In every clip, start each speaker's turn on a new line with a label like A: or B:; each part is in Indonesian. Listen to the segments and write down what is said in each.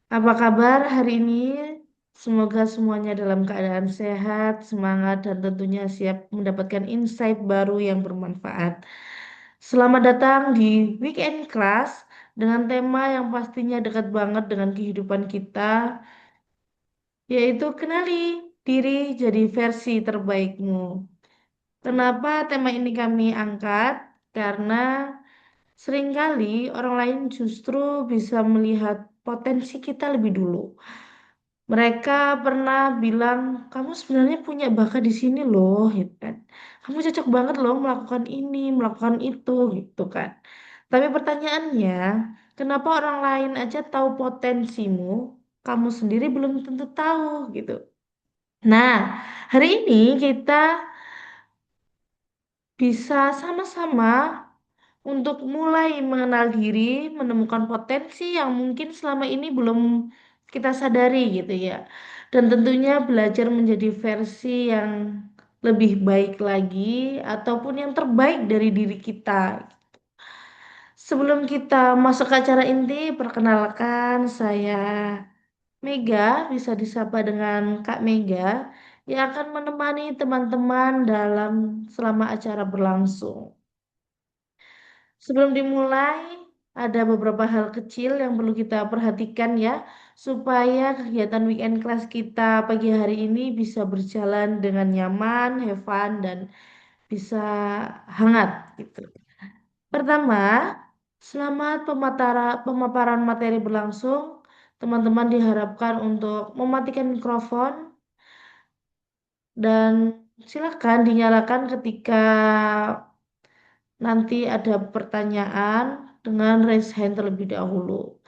A: Apa kabar hari ini? Semoga semuanya dalam keadaan sehat, semangat, dan tentunya siap mendapatkan insight baru yang bermanfaat. Selamat datang di Weekend Class dengan tema yang pastinya dekat banget dengan kehidupan kita, yaitu kenali diri jadi versi terbaikmu. Kenapa tema ini kami angkat? Karena seringkali orang lain justru bisa melihat potensi kita lebih dulu. Mereka pernah bilang, kamu sebenarnya punya bakat di sini loh, gitu kan. Kamu cocok banget loh melakukan ini, melakukan itu, gitu kan. Tapi pertanyaannya, kenapa orang lain aja tahu potensimu, kamu sendiri belum tentu tahu, gitu. Nah, hari ini kita bisa sama-sama untuk mulai mengenal diri, menemukan potensi yang mungkin selama ini belum kita sadari gitu ya. Dan tentunya belajar menjadi versi yang lebih baik lagi ataupun yang terbaik dari diri kita. Sebelum kita masuk ke acara inti, perkenalkan saya Mega, bisa disapa dengan Kak Mega, yang akan menemani teman-teman dalam selama acara berlangsung. Sebelum dimulai, ada beberapa hal kecil yang perlu kita perhatikan ya, supaya kegiatan weekend class kita pagi hari ini bisa berjalan dengan nyaman, have fun, dan bisa hangat gitu. Pertama, selama pemaparan materi berlangsung, teman-teman diharapkan untuk mematikan mikrofon dan silakan dinyalakan ketika nanti ada pertanyaan dengan raise hand terlebih dahulu.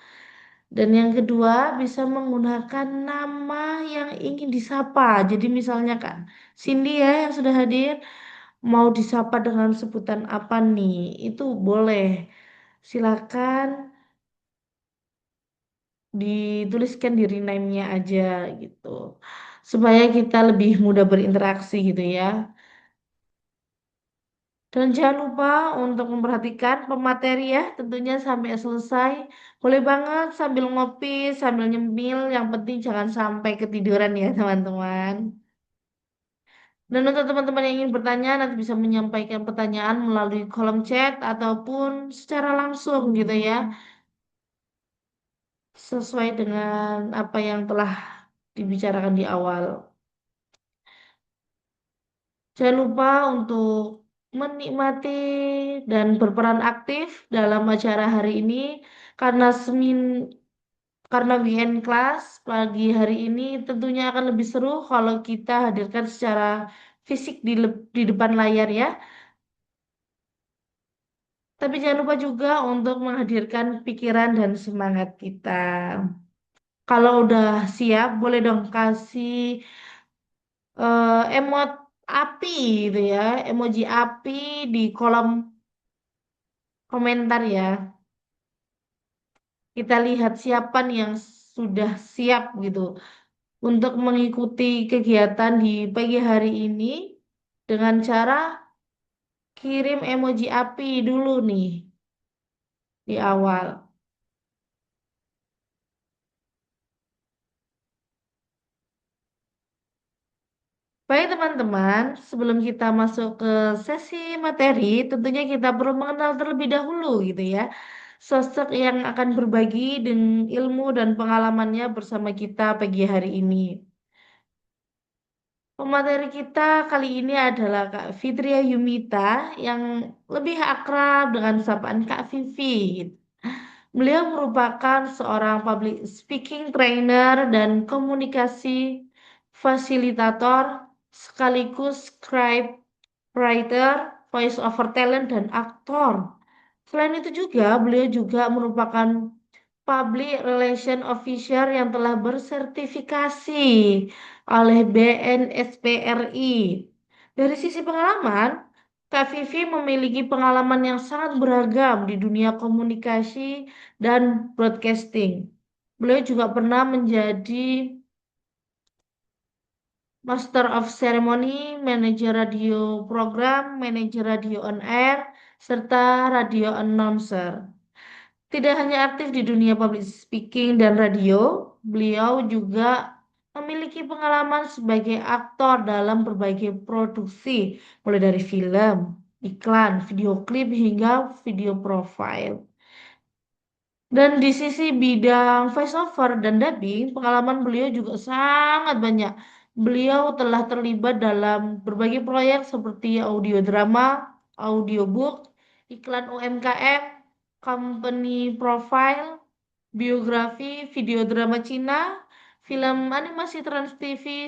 A: Dan yang kedua, bisa menggunakan nama yang ingin disapa. Jadi misalnya kan, Cindy ya yang sudah hadir, mau disapa dengan sebutan apa nih? Itu boleh. Silakan dituliskan di rename-nya aja gitu. Supaya kita lebih mudah berinteraksi gitu ya. Dan jangan lupa untuk memperhatikan pemateri ya, tentunya sampai selesai. Boleh banget sambil ngopi, sambil nyemil, yang penting jangan sampai ketiduran ya teman-teman. Dan untuk teman-teman yang ingin bertanya, nanti bisa menyampaikan pertanyaan melalui kolom chat ataupun secara langsung gitu ya, sesuai dengan apa yang telah dibicarakan di awal. Jangan lupa untuk menikmati dan berperan aktif dalam acara hari ini karena karena weekend class pagi hari ini tentunya akan lebih seru kalau kita hadirkan secara fisik di depan layar ya. Tapi jangan lupa juga untuk menghadirkan pikiran dan semangat kita. Kalau udah siap, boleh dong kasih emot api gitu ya, emoji api di kolom komentar ya. Kita lihat siapa nih yang sudah siap gitu untuk mengikuti kegiatan di pagi hari ini dengan cara kirim emoji api dulu nih di awal. Baik teman-teman, sebelum kita masuk ke sesi materi, tentunya kita perlu mengenal terlebih dahulu gitu ya. Sosok yang akan berbagi dengan ilmu dan pengalamannya bersama kita pagi hari ini. Pemateri kita kali ini adalah Kak Fitria Yumita yang lebih akrab dengan sapaan Kak Vivi. Beliau merupakan seorang public speaking trainer dan komunikasi fasilitator sekaligus script writer, voice over talent, dan aktor. Selain itu juga beliau juga merupakan Public Relation Officer yang telah bersertifikasi oleh BNSPRI. Dari sisi pengalaman, Kak Vivi memiliki pengalaman yang sangat beragam di dunia komunikasi dan broadcasting. Beliau juga pernah menjadi Master of Ceremony, Manager Radio Program, Manager Radio on Air, serta Radio Announcer. Tidak hanya aktif di dunia public speaking dan radio, beliau juga memiliki pengalaman sebagai aktor dalam berbagai produksi, mulai dari film, iklan, video klip hingga video profile. Dan di sisi bidang voiceover dan dubbing, pengalaman beliau juga sangat banyak. Beliau telah terlibat dalam berbagai proyek seperti audio drama, audiobook, iklan UMKM, company profile, biografi, video drama Cina, film animasi Trans TV,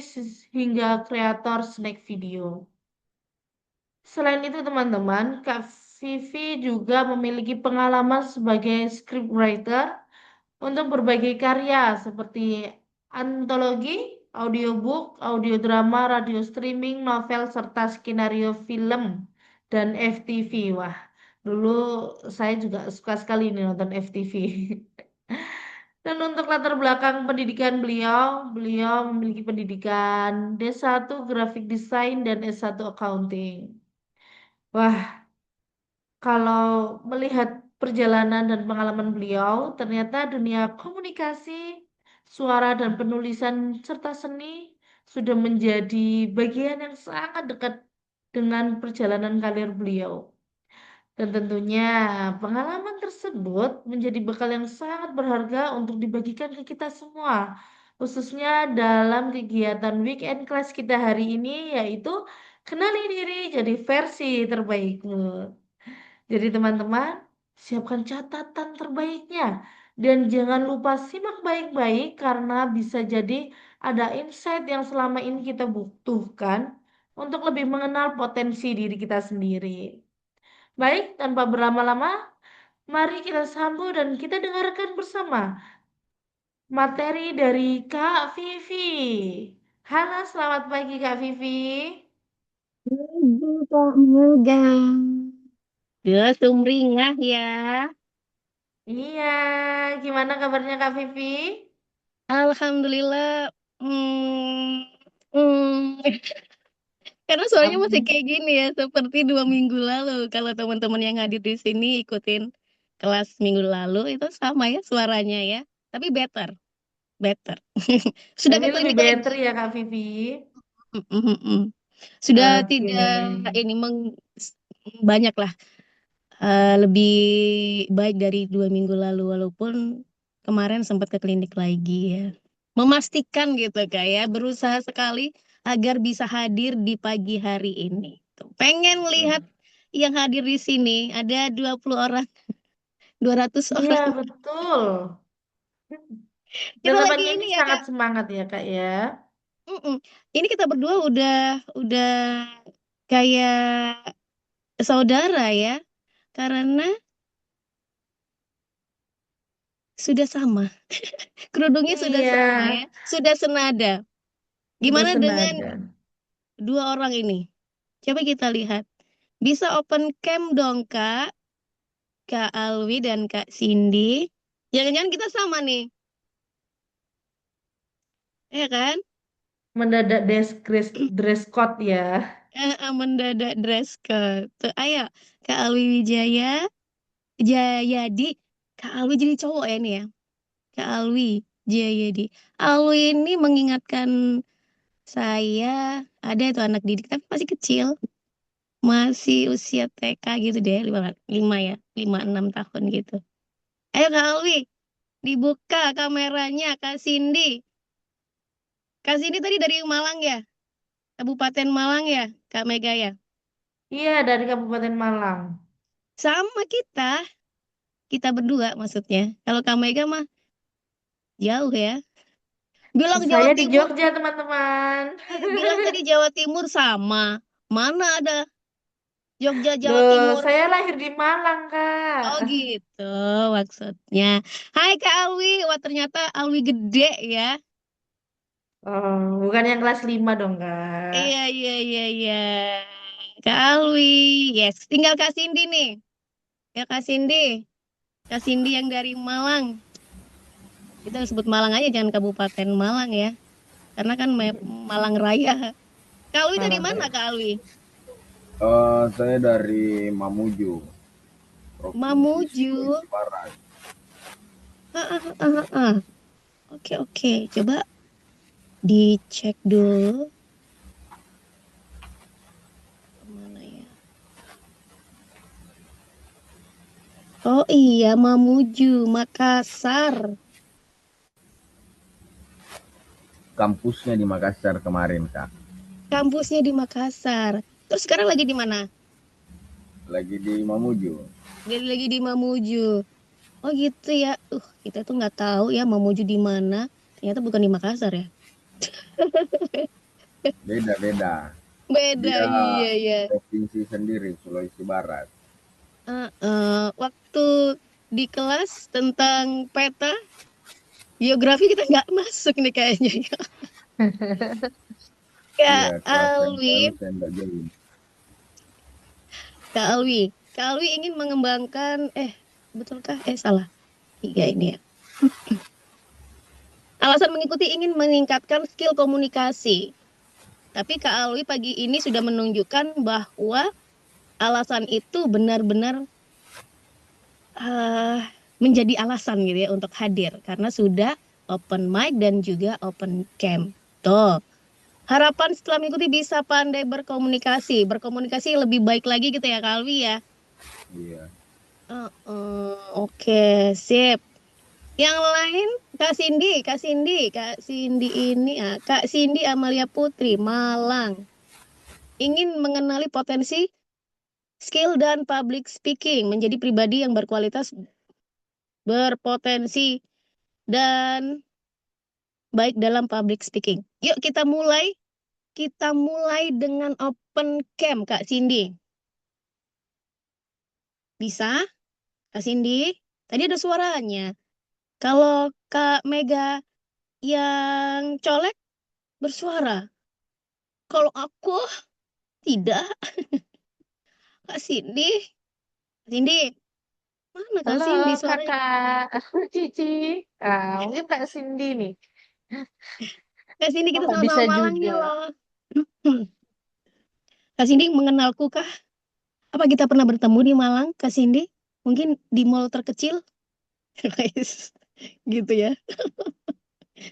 A: hingga kreator snack video. Selain itu, teman-teman, Kak Vivi juga memiliki pengalaman sebagai scriptwriter untuk berbagai karya seperti antologi, audiobook, audio drama, radio streaming, novel, serta skenario film dan FTV. Wah, dulu saya juga suka sekali nih nonton FTV. Dan untuk latar belakang pendidikan beliau, beliau memiliki pendidikan D1 Graphic Design dan S1 Accounting. Wah, kalau melihat perjalanan dan pengalaman beliau, ternyata dunia komunikasi, suara dan penulisan serta seni sudah menjadi bagian yang sangat dekat dengan perjalanan karir beliau. Dan tentunya pengalaman tersebut menjadi bekal yang sangat berharga untuk dibagikan ke kita semua. Khususnya dalam kegiatan weekend class kita hari ini, yaitu kenali diri jadi versi terbaikmu. Jadi teman-teman, siapkan catatan terbaiknya dan jangan lupa simak baik-baik karena bisa jadi ada insight yang selama ini kita butuhkan untuk lebih mengenal potensi diri kita sendiri. Baik, tanpa berlama-lama, mari kita sambut dan kita dengarkan bersama materi dari Kak Vivi. Halo, selamat pagi Kak Vivi.
B: Ibu Kak Mega. Dia sumringah ya.
A: Iya, gimana kabarnya Kak Vivi?
B: Alhamdulillah. Hmm, hmm. Karena suaranya masih
A: Am-
B: kayak gini ya, seperti 2 minggu lalu. Kalau teman-teman yang hadir di sini ikutin kelas minggu lalu, itu sama ya suaranya ya. Tapi better, better. Sudah
A: Ini
B: ke
A: lebih
B: klinik
A: better
B: lagi.
A: ya Kak Vivi.
B: Mm, mm, mm, mm. Sudah
A: Oke.
B: tidak ini banyak lah. Lebih baik dari 2 minggu lalu walaupun kemarin sempat ke klinik lagi ya. Memastikan gitu kayak berusaha sekali agar bisa hadir di pagi hari ini. Tuh, pengen lihat yang hadir di sini ada 20 orang, 200
A: Iya,
B: orang.
A: betul. Dan
B: Kita lagi
A: tempatnya ini
B: ini ya
A: sangat
B: Kak.
A: semangat ya Kak ya.
B: Mm-mm. Ini kita berdua udah kayak saudara ya karena sudah sama. Kerudungnya sudah
A: Iya,
B: sama ya, sudah senada.
A: udah
B: Gimana dengan
A: senada.
B: dua orang ini? Coba kita lihat. Bisa open cam dong, Kak. Kak Alwi dan Kak Cindy. Jangan-jangan kita sama nih. Ya kan?
A: Mendadak dress code ya.
B: Mendadak dress code. Tuh, ayo. Kak Alwi Wijaya. Jayadi. Kak Alwi jadi cowok ya nih ya. Kak Alwi Jayadi. Alwi ini mengingatkan saya. Ada itu anak didik, tapi masih kecil. Masih usia TK gitu deh. Lima ya. 5, 6 tahun gitu. Ayo Kak Alwi. Dibuka kameranya, Kak Cindy. Kak Cindy tadi dari Malang ya? Kabupaten Malang ya, Kak Mega ya?
A: Iya, dari Kabupaten Malang.
B: Sama kita berdua maksudnya. Kalau Kak Mega mah jauh ya. Bilang Jawa
A: Saya di
B: Timur,
A: Jogja, teman-teman.
B: bilang tadi Jawa Timur sama. Mana ada Jogja, Jawa
A: Loh,
B: Timur?
A: saya lahir di Malang, Kak.
B: Oh gitu maksudnya. Hai Kak Alwi, wah ternyata Alwi gede ya.
A: Oh, bukan yang kelas 5 dong, Kak.
B: Iya, iya, iya, iya. Kak Alwi, yes. Tinggal Kak Cindy nih. Ya Kak Cindy. Kak Cindy yang dari Malang. Kita sebut Malang aja, jangan Kabupaten Malang ya. Karena kan Malang Raya. Kak Alwi dari
A: Malang,
B: mana
A: Kak.
B: Kak Alwi?
C: Saya dari Mamuju, Provinsi
B: Mamuju.
C: Sulawesi Barat.
B: Ah, ah, ah, ah, ah. Oke, oke. Coba dicek dulu. Kemana ya? Oh iya, Mamuju, Makassar.
C: Kampusnya di Makassar kemarin, Kak.
B: Kampusnya di Makassar. Terus sekarang lagi di mana?
C: Lagi di Mamuju.
B: Jadi lagi di Mamuju. Oh gitu ya. Kita tuh nggak tahu ya Mamuju di mana. Ternyata bukan di Makassar ya.
C: Beda-beda.
B: Beda,
C: Dia
B: iya ya.
C: provinsi sendiri, Sulawesi Barat.
B: Waktu di kelas tentang peta geografi kita nggak masuk nih kayaknya.
C: Iya,
B: Kak
C: kelas yang
B: Alwi,
C: lalu saya nggak join.
B: Kak Alwi, Kak Alwi ingin mengembangkan, betulkah? Salah. Tiga ini ya. Alasan mengikuti ingin meningkatkan skill komunikasi. Tapi Kak Alwi pagi ini sudah menunjukkan bahwa alasan itu benar-benar eh, menjadi alasan gitu ya untuk hadir karena sudah open mic dan juga open cam. Tuh, harapan setelah mengikuti bisa pandai berkomunikasi, berkomunikasi lebih baik lagi gitu ya Kak Alwi ya.
C: Iya.
B: Oke, sip. Yang lain Kak Cindy, Kak Cindy, Kak Cindy ini Kak Cindy Amalia Putri, Malang. Ingin mengenali potensi, skill dan public speaking, menjadi pribadi yang berkualitas, berpotensi dan baik dalam public speaking. Yuk kita mulai dengan open cam Kak Cindy. Bisa? Kak Cindy? Tadi ada suaranya. Kalau Kak Mega yang colek bersuara. Kalau aku tidak. Kak Cindy, Cindy, mana Kak
A: Halo
B: Cindy suaranya?
A: kakak Cici. Mungkin Kak Cindy nih.
B: Kak Cindy
A: Oh
B: kita
A: nggak bisa
B: sama-sama Malangnya
A: juga.
B: loh. Kak Cindy mengenalku kah? Apa kita pernah bertemu di Malang, Kak Cindy? Mungkin di mall terkecil? Guys, gitu ya.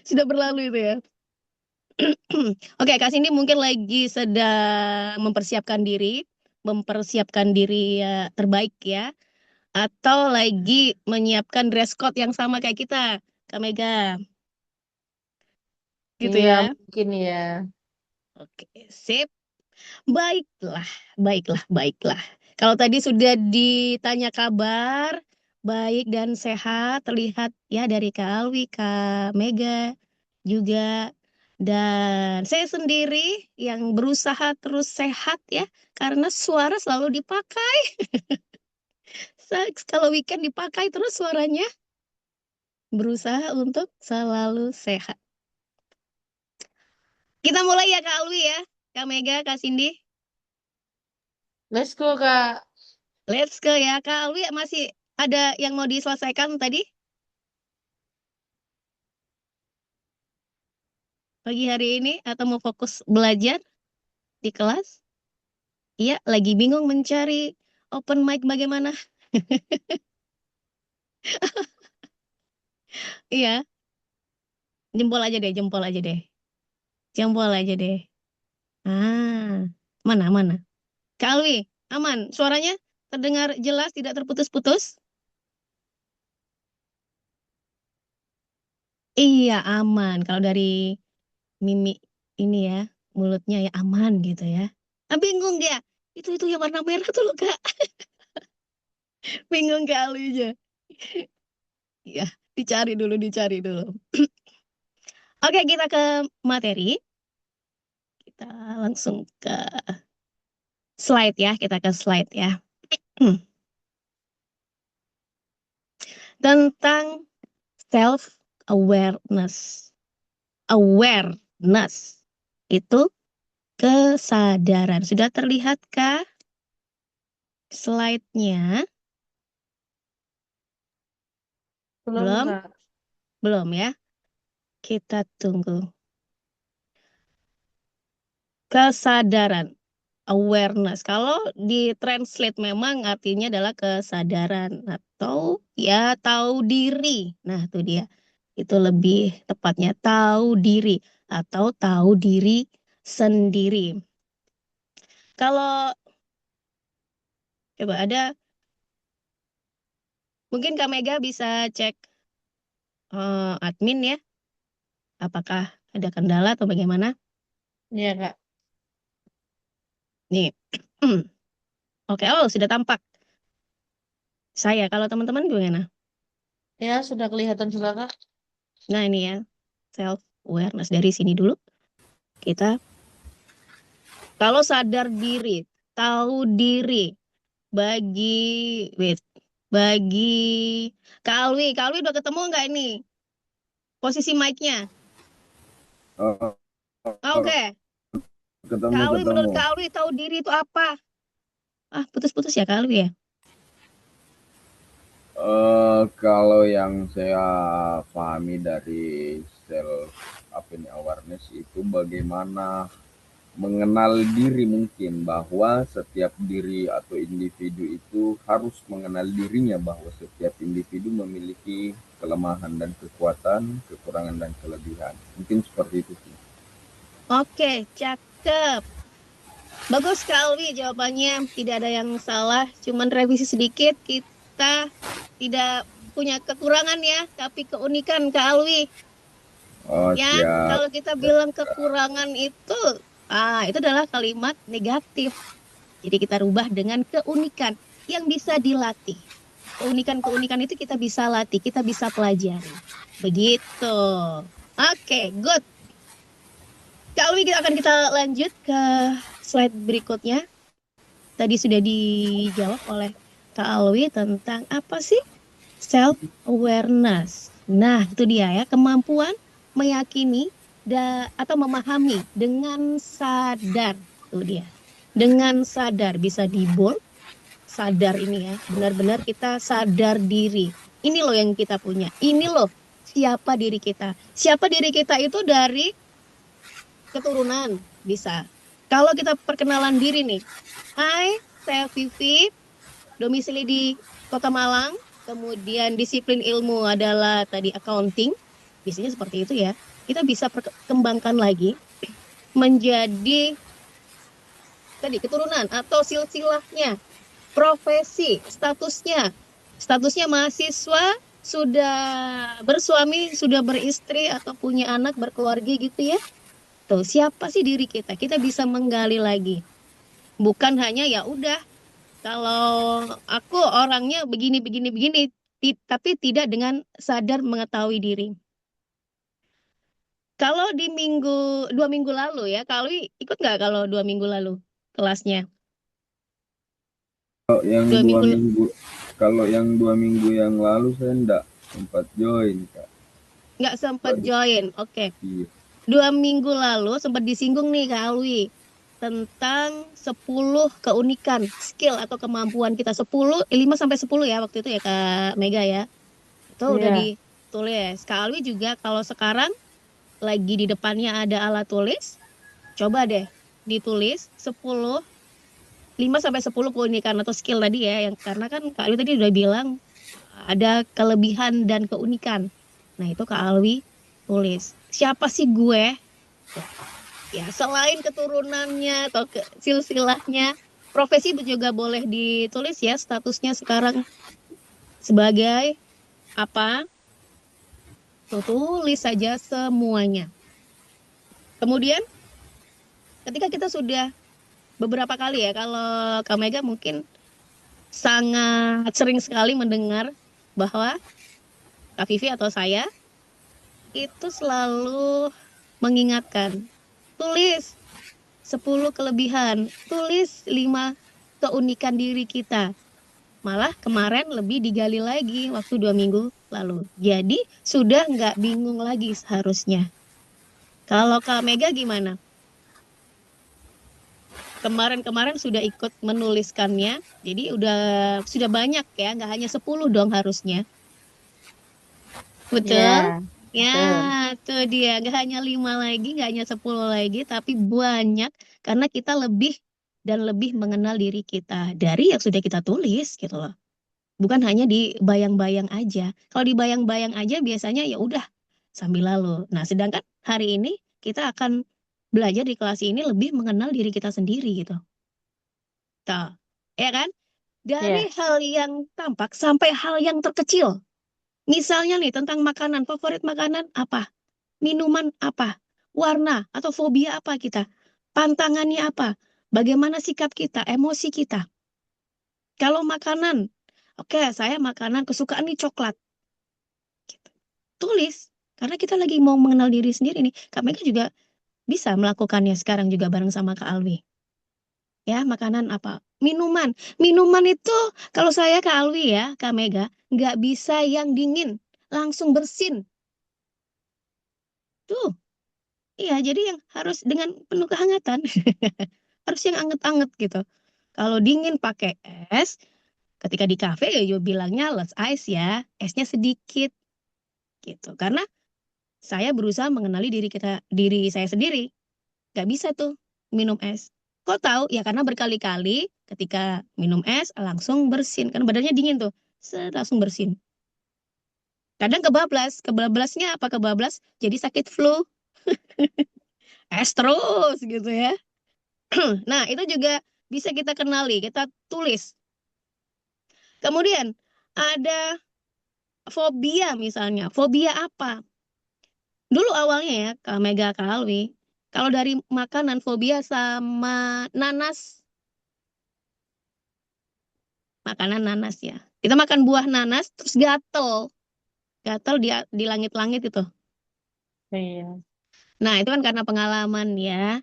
B: Sudah berlalu itu ya. Oke, Kak Cindy mungkin lagi sedang mempersiapkan diri ya, terbaik ya. Atau lagi menyiapkan dress code yang sama kayak kita, Kak Mega. Gitu
A: Iya
B: ya.
A: mungkin ya.
B: Oke, sip. Baiklah, baiklah, baiklah. Kalau tadi sudah ditanya kabar, baik dan sehat, terlihat ya dari Kak Alwi, Kak Mega juga. Dan saya sendiri yang berusaha terus sehat ya, karena suara selalu dipakai. Kalau weekend dipakai terus suaranya, berusaha untuk selalu sehat. Kita mulai ya Kak Alwi ya, Kak Mega, Kak Cindy.
A: Let's go Kak.
B: Let's go ya, Kak Alwi masih ada yang mau diselesaikan tadi pagi hari ini atau mau fokus belajar di kelas? Iya, lagi bingung mencari open mic bagaimana? Iya, jempol aja deh, jempol aja deh. Jempol aja deh. Ah, mana? Kak Alwi, aman. Suaranya terdengar jelas, tidak terputus-putus? Iya, aman. Kalau dari mimik ini ya, mulutnya ya aman gitu ya. Bingung dia. Itu yang warna merah tuh loh, Kak. Bingung Kak Alwinya. Iya, dicari dulu. Oke, kita ke materi. Kita langsung ke slide ya. Kita ke slide ya. Hmm. Tentang self awareness. Awareness itu kesadaran. Sudah terlihatkah slide-nya?
A: Belum
B: Belum?
A: Kak.
B: Belum ya. Kita tunggu. Kesadaran. awareness. Kalau di translate memang artinya adalah kesadaran atau ya tahu diri. Nah, itu dia. Itu lebih tepatnya tahu diri atau tahu diri sendiri. Kalau coba ada mungkin Kak Mega bisa cek admin ya, apakah ada kendala atau bagaimana?
A: Iya, Kak.
B: Nih. Oke, oh sudah tampak saya. Kalau teman-teman gimana?
A: Ya, sudah kelihatan juga, Kak.
B: Nah, ini ya, self awareness dari sini dulu. Kita kalau sadar diri, tahu diri, bagi wait, bagi Kak Alwi udah ketemu nggak ini posisi mic-nya?
C: Oh,
B: Oke,
C: ketemu
B: Kak Alwi menurut
C: ketemu.
B: Kak Alwi tahu diri itu apa? Ah, putus-putus ya Kak Alwi ya?
C: Kalau yang saya pahami dari self awareness itu bagaimana mengenal diri, mungkin bahwa setiap diri atau individu itu harus mengenal dirinya, bahwa setiap individu memiliki kelemahan dan kekuatan, kekurangan dan kelebihan. Mungkin seperti itu sih.
B: Oke, cakep. Bagus Kak Alwi jawabannya. Tidak ada yang salah, cuman revisi sedikit. Kita tidak punya kekurangan ya, tapi keunikan Kak Alwi.
C: Oh,
B: Ya,
C: siap.
B: kalau kita bilang kekurangan itu adalah kalimat negatif. Jadi kita rubah dengan keunikan yang bisa dilatih. Keunikan-keunikan itu kita bisa latih, kita bisa pelajari. Begitu. Oke, good. Kak Alwi kita lanjut ke slide berikutnya. Tadi sudah dijawab oleh Kak Alwi tentang apa sih self awareness. Nah, itu dia ya, kemampuan meyakini atau memahami dengan sadar. Itu dia. Dengan sadar bisa di bold, sadar ini ya, benar-benar kita sadar diri. Ini loh yang kita punya. Ini loh siapa diri kita. Siapa diri kita itu dari keturunan bisa. Kalau kita perkenalan diri nih. Hai, saya Vivi, domisili di Kota Malang, kemudian disiplin ilmu adalah tadi accounting, biasanya seperti itu ya. Kita bisa perkembangkan lagi menjadi tadi keturunan atau silsilahnya, profesi, statusnya mahasiswa, sudah bersuami, sudah beristri atau punya anak, berkeluarga gitu ya. Tuh, siapa sih diri kita? Kita bisa menggali lagi. Bukan hanya ya udah kalau aku orangnya begini, begini, begini, tapi tidak dengan sadar mengetahui diri. Kalau di 2 minggu lalu ya, kalau ikut nggak kalau 2 minggu lalu kelasnya?
C: Kalau yang
B: Dua
C: dua
B: minggu
C: minggu, kalau yang 2 minggu yang lalu saya enggak sempat join, Kak.
B: nggak sempat
C: Waduh,
B: join. Oke,
C: iya.
B: 2 minggu lalu sempat disinggung nih Kak Alwi tentang 10 keunikan skill atau kemampuan kita 5 sampai 10 ya waktu itu ya Kak Mega ya. Itu udah
A: Iya.
B: ditulis. Kak Alwi juga kalau sekarang lagi di depannya ada alat tulis, coba deh ditulis 5 sampai 10 keunikan atau skill tadi ya, yang karena kan Kak Alwi tadi udah bilang ada kelebihan dan keunikan. Nah, itu Kak Alwi tulis. Siapa sih gue? Ya, selain keturunannya atau silsilahnya, profesi juga boleh ditulis ya, statusnya sekarang sebagai apa? Tuh, tulis saja semuanya. Kemudian, ketika kita sudah beberapa kali ya, kalau Kak Mega mungkin sangat sering sekali mendengar bahwa Kak Vivi atau saya itu selalu mengingatkan, tulis 10 kelebihan, tulis 5 keunikan diri kita. Malah kemarin lebih digali lagi waktu 2 minggu lalu. Jadi sudah nggak bingung lagi seharusnya. Kalau Kak Mega gimana? Kemarin-kemarin sudah ikut menuliskannya, jadi sudah banyak ya, nggak hanya 10 dong harusnya. Betul?
A: Ya,
B: Ya,
A: betul.
B: tuh dia. Nggak hanya 5 lagi, nggak hanya 10 lagi, tapi banyak. Karena kita lebih dan lebih mengenal diri kita dari yang sudah kita tulis gitu loh. Bukan hanya di bayang-bayang aja. Kalau di bayang-bayang aja biasanya ya udah sambil lalu. Nah, sedangkan hari ini kita akan belajar di kelas ini lebih mengenal diri kita sendiri gitu. Tuh. Ya kan? Dari
A: Ya.
B: hal yang tampak sampai hal yang terkecil. Misalnya nih tentang makanan, favorit makanan apa? Minuman apa? Warna atau fobia apa kita? Pantangannya apa? Bagaimana sikap kita, emosi kita? Kalau makanan, oke, saya makanan kesukaan nih coklat. Gitu. Tulis, karena kita lagi mau mengenal diri sendiri nih. Kak Mega juga bisa melakukannya sekarang juga bareng sama Kak Alwi. Ya, makanan apa? Minuman. Minuman itu kalau saya Kak Alwi ya, Kak Mega, nggak bisa yang dingin. Langsung bersin. Tuh, iya, jadi yang harus dengan penuh kehangatan. Harus yang anget-anget gitu. Kalau dingin pakai es, ketika di kafe ya yo bilangnya less ice ya, esnya sedikit gitu. Karena saya berusaha mengenali diri saya sendiri. Gak bisa tuh minum es. Kok tahu? Ya karena berkali-kali ketika minum es langsung bersin. Karena badannya dingin tuh. Set, langsung bersin. Kadang kebablasnya apa kebablas? Jadi sakit flu. Es terus gitu ya. Nah, itu juga bisa kita kenali, kita tulis. Kemudian ada fobia misalnya. Fobia apa? Dulu awalnya ya, Kak Mega, Kak Alwi, kalau dari makanan fobia sama nanas, makanan nanas ya. Kita makan buah nanas terus gatel, gatel di langit-langit itu.
A: Iya.
B: Nah, itu kan karena pengalaman ya.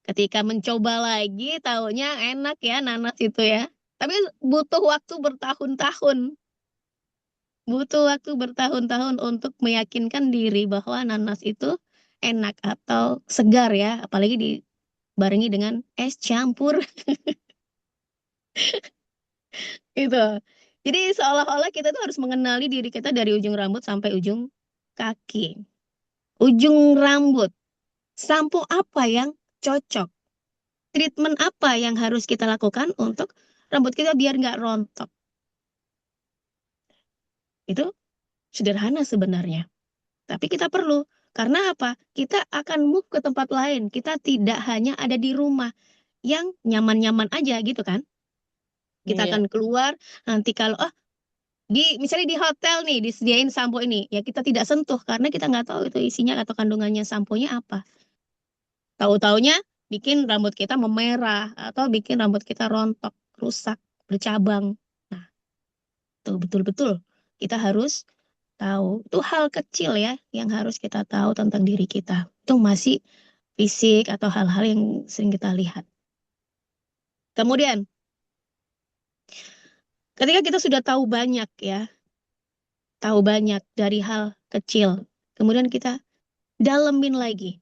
B: Ketika mencoba lagi, taunya enak ya nanas itu ya. Tapi butuh waktu bertahun-tahun. Butuh waktu bertahun-tahun untuk meyakinkan diri bahwa nanas itu enak atau segar ya. Apalagi dibarengi dengan es campur itu. Jadi seolah-olah kita tuh harus mengenali diri kita dari ujung rambut sampai ujung kaki. Ujung rambut, sampo apa yang cocok? Treatment apa yang harus kita lakukan untuk rambut kita biar nggak rontok? Itu sederhana sebenarnya. Tapi kita perlu. Karena apa? Kita akan move ke tempat lain. Kita tidak hanya ada di rumah yang nyaman-nyaman aja gitu kan. Kita
A: Iya.
B: akan keluar nanti kalau misalnya di hotel nih disediain sampo ini ya kita tidak sentuh karena kita nggak tahu itu isinya atau kandungannya samponya apa. Tahu-taunya bikin rambut kita memerah atau bikin rambut kita rontok, rusak, bercabang. Nah, tuh betul-betul kita harus tahu. Itu hal kecil ya yang harus kita tahu tentang diri kita. Itu masih fisik atau hal-hal yang sering kita lihat. Kemudian, ketika kita sudah tahu banyak ya, tahu banyak dari hal kecil, kemudian kita dalemin lagi,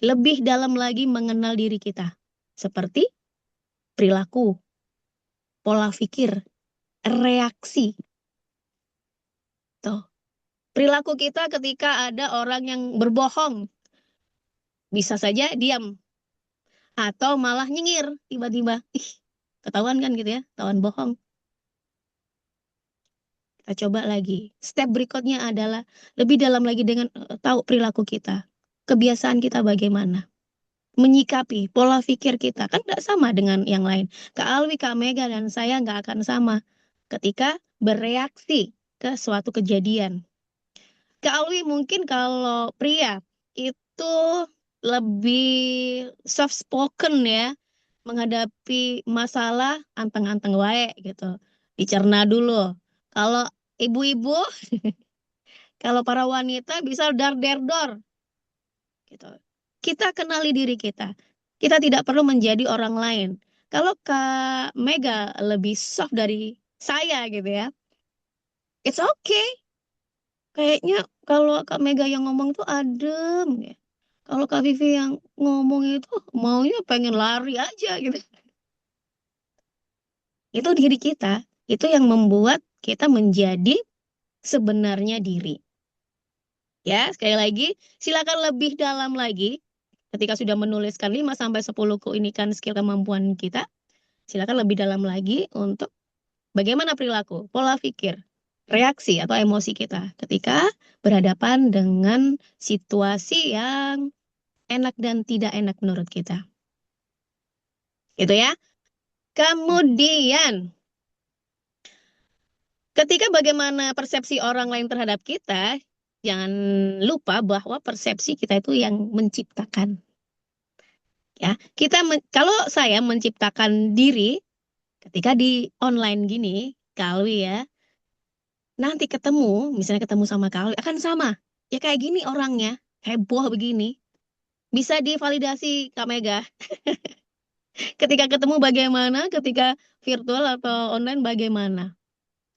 B: lebih dalam lagi mengenal diri kita. Seperti perilaku, pola pikir, reaksi. Tuh. Perilaku kita ketika ada orang yang berbohong, bisa saja diam atau malah nyengir tiba-tiba. Ih, ketahuan kan gitu ya, ketahuan bohong. Kita coba lagi. Step berikutnya adalah lebih dalam lagi dengan tahu perilaku kita. Kebiasaan kita bagaimana. Menyikapi pola pikir kita. Kan nggak sama dengan yang lain. Kak Alwi, Kak Mega, dan saya nggak akan sama ketika bereaksi ke suatu kejadian. Kak Alwi mungkin kalau pria itu lebih soft spoken ya. Menghadapi masalah anteng-anteng wae gitu. Dicerna dulu. Kalau ibu-ibu, kalau para wanita bisa dar der dor gitu. Kita kenali diri kita. Kita tidak perlu menjadi orang lain. Kalau Kak Mega lebih soft dari saya gitu ya. It's okay. Kayaknya kalau Kak Mega yang ngomong tuh adem ya. Kalau Kak Vivi yang ngomong itu maunya pengen lari aja gitu. Itu diri kita. Itu yang membuat kita menjadi sebenarnya diri. Ya, sekali lagi, silakan lebih dalam lagi Ketika sudah menuliskan 5-10 keunikan skill kemampuan kita, silakan lebih dalam lagi untuk bagaimana perilaku, pola pikir, reaksi atau emosi kita ketika berhadapan dengan situasi yang enak dan tidak enak menurut kita. Gitu ya. Kemudian, ketika bagaimana persepsi orang lain terhadap kita, jangan lupa bahwa persepsi kita itu yang menciptakan. Ya, kalau saya menciptakan diri ketika di online gini, kalau ya, nanti misalnya ketemu sama Kalwi, akan sama. Ya kayak gini orangnya, heboh begini. Bisa divalidasi Kak Mega. Ketika ketemu bagaimana, ketika virtual atau online bagaimana.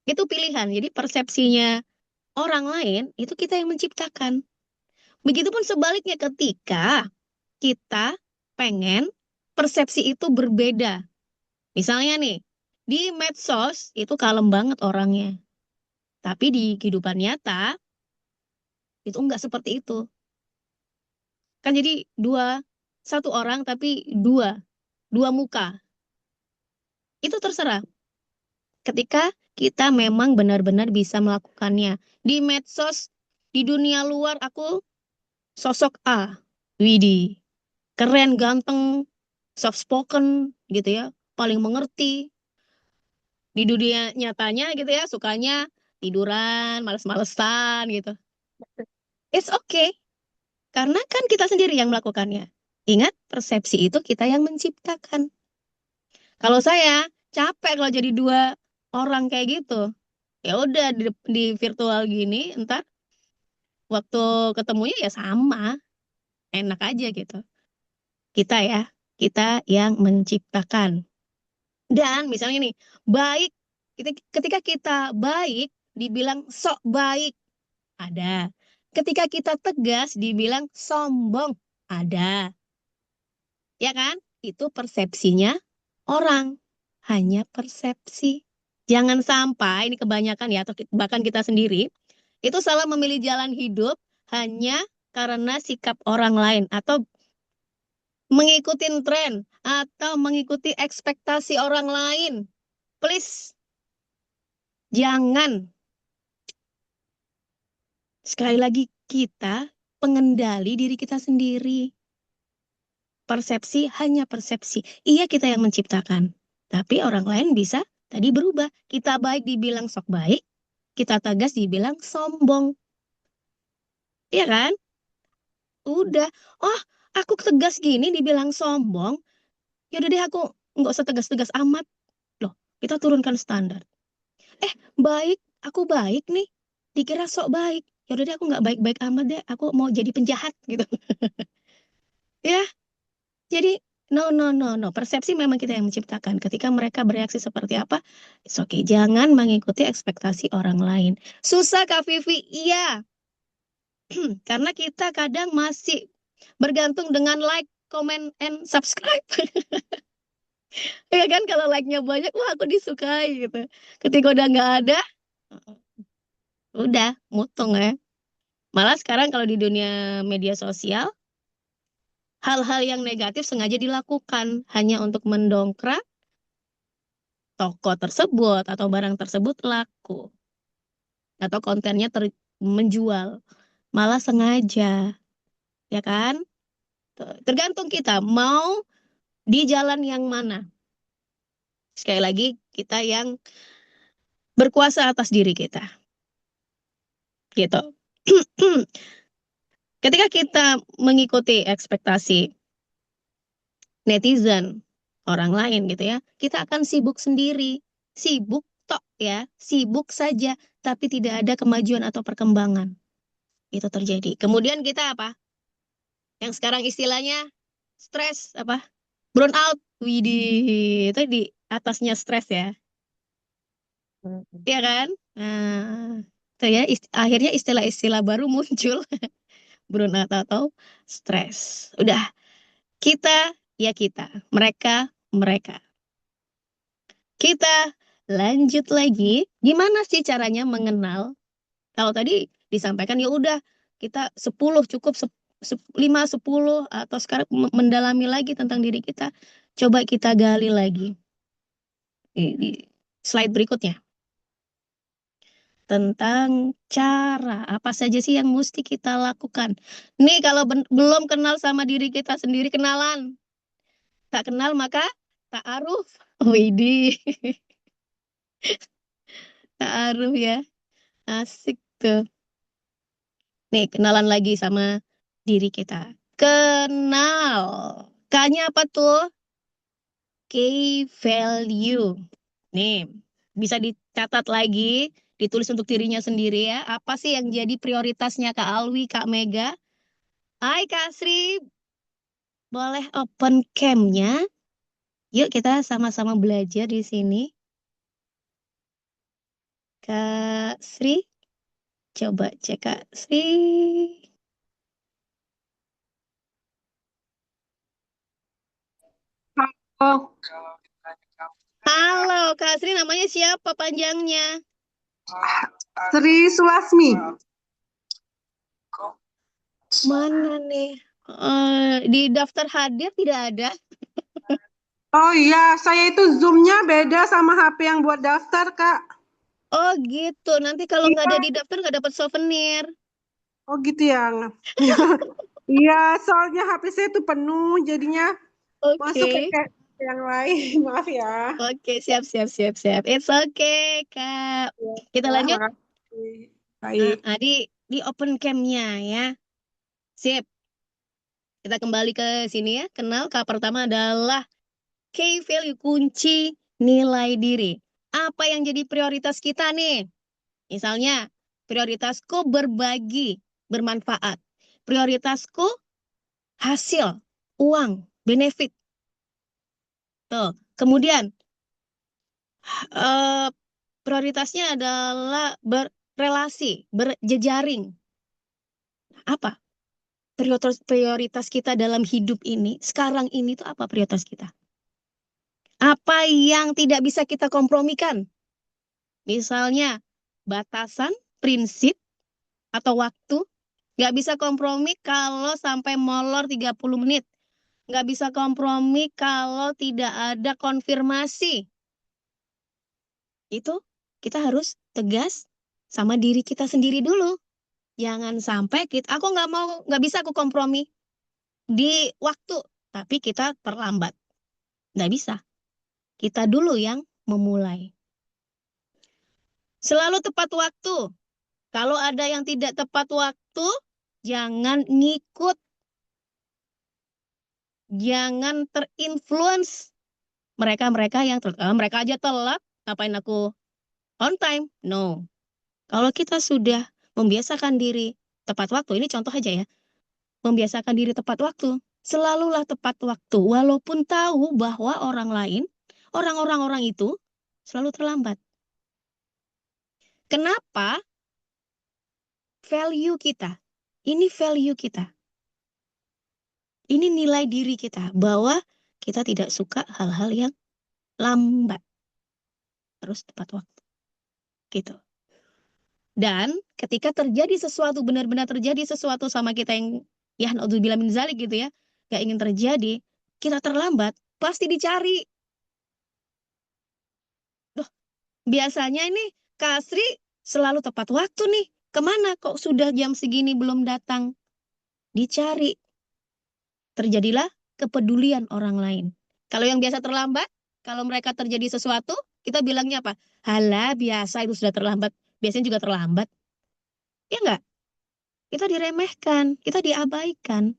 B: Itu pilihan. Jadi persepsinya orang lain, itu kita yang menciptakan. Begitupun sebaliknya ketika kita pengen persepsi itu berbeda. Misalnya nih, di medsos itu kalem banget orangnya. Tapi di kehidupan nyata, itu enggak seperti itu. Kan jadi satu orang tapi dua muka. Itu terserah. Ketika kita memang benar-benar bisa melakukannya. Di medsos, di dunia luar aku sosok A. Widih, keren, ganteng, soft spoken gitu ya. Paling mengerti. Di dunia nyatanya gitu ya, sukanya tiduran, males-malesan gitu. It's okay. Karena kan kita sendiri yang melakukannya. Ingat, persepsi itu kita yang menciptakan. Kalau saya capek kalau jadi dua orang kayak gitu. Ya udah di virtual gini, ntar waktu ketemunya ya sama, enak aja gitu. Kita ya, kita yang menciptakan. Dan misalnya nih, baik, ketika kita baik, dibilang sok baik, ada. Ketika kita tegas, dibilang sombong, ada. Ya kan? Itu persepsinya orang. Hanya persepsi. Jangan sampai, ini kebanyakan ya, atau bahkan kita sendiri, itu salah memilih jalan hidup hanya karena sikap orang lain. Atau mengikuti tren. Atau mengikuti ekspektasi orang lain. Please, jangan. Sekali lagi, kita pengendali diri kita sendiri. Persepsi hanya persepsi. Iya kita yang menciptakan. Tapi orang lain bisa tadi berubah. Kita baik dibilang sok baik. Kita tegas dibilang sombong. Iya kan? Udah. Oh, aku tegas gini dibilang sombong. Yaudah deh aku nggak usah tegas-tegas amat. Loh, kita turunkan standar. Baik. Aku baik nih. Dikira sok baik. Yaudah deh aku nggak baik-baik amat deh. Aku mau jadi penjahat gitu. Ya, jadi no no no no, persepsi memang kita yang menciptakan. Ketika mereka bereaksi seperti apa, it's okay. Jangan mengikuti ekspektasi orang lain. Susah Kak Vivi, iya. Karena kita kadang masih bergantung dengan like, comment, and subscribe. Ya kan kalau like-nya banyak, wah aku disukai gitu. Ketika udah nggak ada, udah mutung ya. Malah sekarang kalau di dunia media sosial, hal-hal yang negatif sengaja dilakukan hanya untuk mendongkrak toko tersebut atau barang tersebut laku atau kontennya menjual, malah sengaja, ya kan? Tergantung kita mau di jalan yang mana. Sekali lagi kita yang berkuasa atas diri kita, gitu. Ketika kita mengikuti ekspektasi netizen, orang lain gitu ya, kita akan sibuk sendiri, sibuk tok ya, sibuk saja, tapi tidak ada kemajuan atau perkembangan. Itu terjadi. Kemudian kita apa? Yang sekarang istilahnya stres apa? Burn out. Widih, itu di atasnya stres ya. Iya kan? Nah, itu ya akhirnya istilah-istilah baru muncul. Burn out atau stres. Udah, kita ya kita, mereka mereka. Kita lanjut lagi. Gimana sih caranya mengenal? Kalau tadi disampaikan ya udah kita 10 cukup 5, 10, atau sekarang mendalami lagi tentang diri kita. Coba kita gali lagi di slide berikutnya. Tentang cara apa saja sih yang mesti kita lakukan. Nih kalau belum kenal sama diri kita sendiri, kenalan. Tak kenal maka ta'aruf. Widih, ta'aruf ya. Asik tuh. Nih, kenalan lagi sama diri kita. Kenal. K-nya apa tuh? Key value. Nih, bisa dicatat lagi, ditulis untuk dirinya sendiri ya. Apa sih yang jadi prioritasnya Kak Alwi, Kak Mega? Hai Kak Sri, boleh open cam-nya? Yuk kita sama-sama belajar di sini. Kak Sri, coba cek Kak Sri.
D: Oh,
B: Halo Kak Sri, namanya siapa panjangnya?
D: Sri Sulasmi.
B: Mana nih? Di daftar hadir tidak ada.
D: Oh iya, saya itu Zoom-nya beda sama HP yang buat daftar, Kak.
B: Oh gitu, nanti kalau nggak ada
D: Iya.
B: di daftar nggak dapat souvenir.
D: Oh gitu ya. Iya, soalnya HP saya itu penuh, jadinya masuk
B: Oke,
D: ke yang lain. Maaf ya.
B: oke, siap, siap, siap, siap. It's okay, Kak. Kita
D: Ya,
B: lanjut.
D: makasih. Baik.
B: Di open cam-nya ya. Sip. Kita kembali ke sini ya. Kenal, Kak pertama adalah key value, kunci nilai diri. Apa yang jadi prioritas kita nih? Misalnya, prioritasku berbagi, bermanfaat. Prioritasku hasil, uang, benefit. Tuh. Kemudian, eh, prioritasnya adalah berrelasi, berjejaring. Apa prioritas kita dalam hidup ini, sekarang ini tuh apa prioritas kita? Apa yang tidak bisa kita kompromikan? Misalnya, batasan, prinsip, atau waktu. Nggak bisa kompromi kalau sampai molor 30 menit. Nggak bisa kompromi kalau tidak ada konfirmasi. Itu kita harus tegas sama diri kita sendiri dulu. Jangan sampai aku nggak bisa aku kompromi di waktu, tapi kita terlambat. Nggak bisa. Kita dulu yang memulai. Selalu tepat waktu. Kalau ada yang tidak tepat waktu, jangan ngikut. Jangan terinfluence mereka-mereka yang mereka aja telat, ngapain aku on time? No. Kalau kita sudah membiasakan diri tepat waktu, ini contoh aja ya, membiasakan diri tepat waktu, selalulah tepat waktu, walaupun tahu bahwa orang lain, orang-orang itu selalu terlambat. Kenapa? Value kita. Ini value kita. Ini nilai diri kita, bahwa kita tidak suka hal-hal yang lambat. Harus tepat waktu. Gitu. Dan ketika terjadi sesuatu, benar-benar terjadi sesuatu sama kita yang, ya naudzubillah min zalik gitu ya, gak ingin terjadi, kita terlambat, pasti dicari. Loh, biasanya ini Kak Asri selalu tepat waktu nih. Kemana kok sudah jam segini belum datang? Dicari. Terjadilah kepedulian orang lain. Kalau yang biasa terlambat, kalau mereka terjadi sesuatu, kita bilangnya apa? Halah, biasa itu sudah terlambat. Biasanya juga terlambat. Ya enggak? Kita diremehkan, kita diabaikan.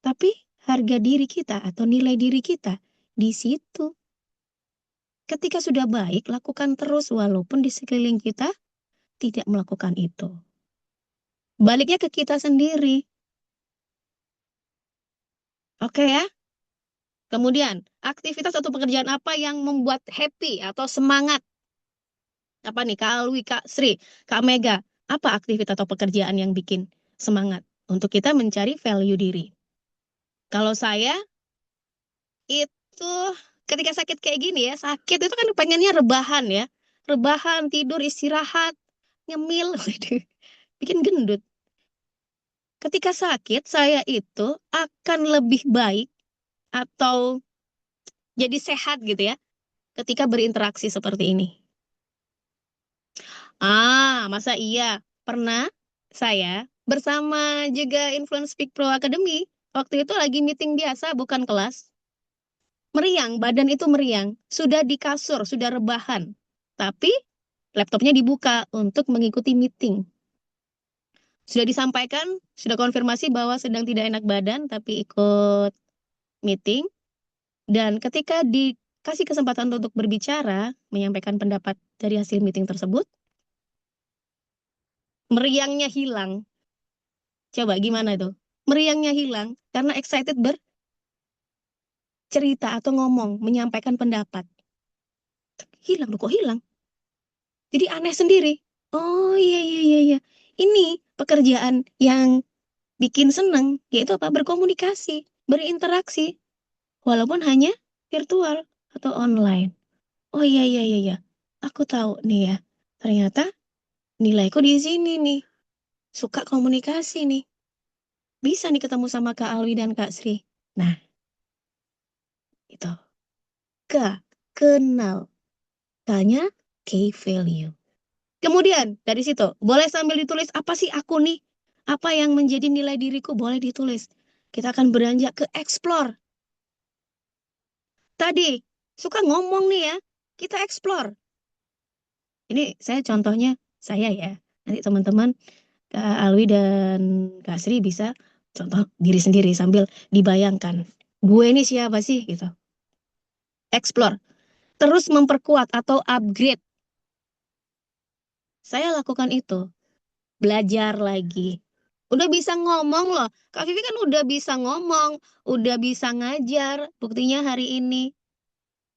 B: Tapi harga diri kita atau nilai diri kita di situ. Ketika sudah baik, lakukan terus walaupun di sekeliling kita tidak melakukan itu. Baliknya ke kita sendiri. Oke ya? Kemudian, aktivitas atau pekerjaan apa yang membuat happy atau semangat? Apa nih, Kak Alwi, Kak Sri, Kak Mega? Apa aktivitas atau pekerjaan yang bikin semangat untuk kita mencari value diri? Kalau saya, itu ketika sakit kayak gini ya, sakit itu kan pengennya rebahan ya. Rebahan, tidur, istirahat, nyemil, bikin gendut. ketika sakit saya itu akan lebih baik atau jadi sehat gitu ya ketika berinteraksi seperti ini. Masa iya? Pernah saya bersama juga Influence Speak Pro Academy. Waktu itu lagi meeting biasa, bukan kelas. Meriang, badan itu meriang. Sudah di kasur, sudah rebahan. Tapi laptopnya dibuka untuk mengikuti meeting. Sudah disampaikan, sudah konfirmasi bahwa sedang tidak enak badan, tapi ikut meeting. Dan ketika dikasih kesempatan untuk berbicara, menyampaikan pendapat dari hasil meeting tersebut, meriangnya hilang. Coba gimana tuh? Meriangnya hilang karena excited bercerita atau ngomong, menyampaikan pendapat. Hilang loh, kok hilang? Jadi aneh sendiri. Oh iya, iya, iya, iya. Ini pekerjaan yang bikin seneng, yaitu apa? Berkomunikasi, berinteraksi. Walaupun hanya virtual atau online. Oh iya, iya, iya, iya. Aku tahu nih ya. Ternyata nilaiku di sini nih. Suka komunikasi nih. Bisa nih ketemu sama Kak Alwi dan Kak Sri. Nah, itu. K, kenal. Tanya key value. Kemudian dari situ boleh sambil ditulis apa sih aku nih? Apa yang menjadi nilai diriku boleh ditulis. Kita akan beranjak ke explore. Tadi suka ngomong nih ya, kita explore. Ini saya contohnya saya ya. Nanti teman-teman Kak Alwi dan Kak Sri bisa contoh diri sendiri sambil dibayangkan. Gue ini siapa sih gitu. Explore. Terus memperkuat atau upgrade. Saya lakukan itu. Belajar lagi. Udah bisa ngomong loh. Kak Vivi kan udah bisa ngomong, udah bisa ngajar, buktinya hari ini.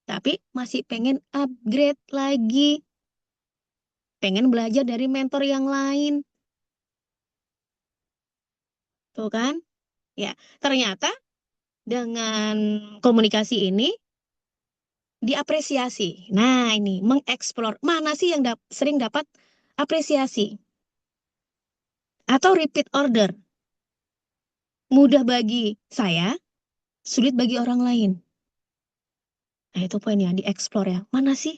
B: Tapi masih pengen upgrade lagi. Pengen belajar dari mentor yang lain. Tuh kan? Ya, ternyata dengan komunikasi ini diapresiasi. Nah, ini mengeksplor mana sih yang sering dapat apresiasi atau repeat order. Mudah bagi saya, sulit bagi orang lain. Nah, itu poinnya, dieksplor ya. Mana sih?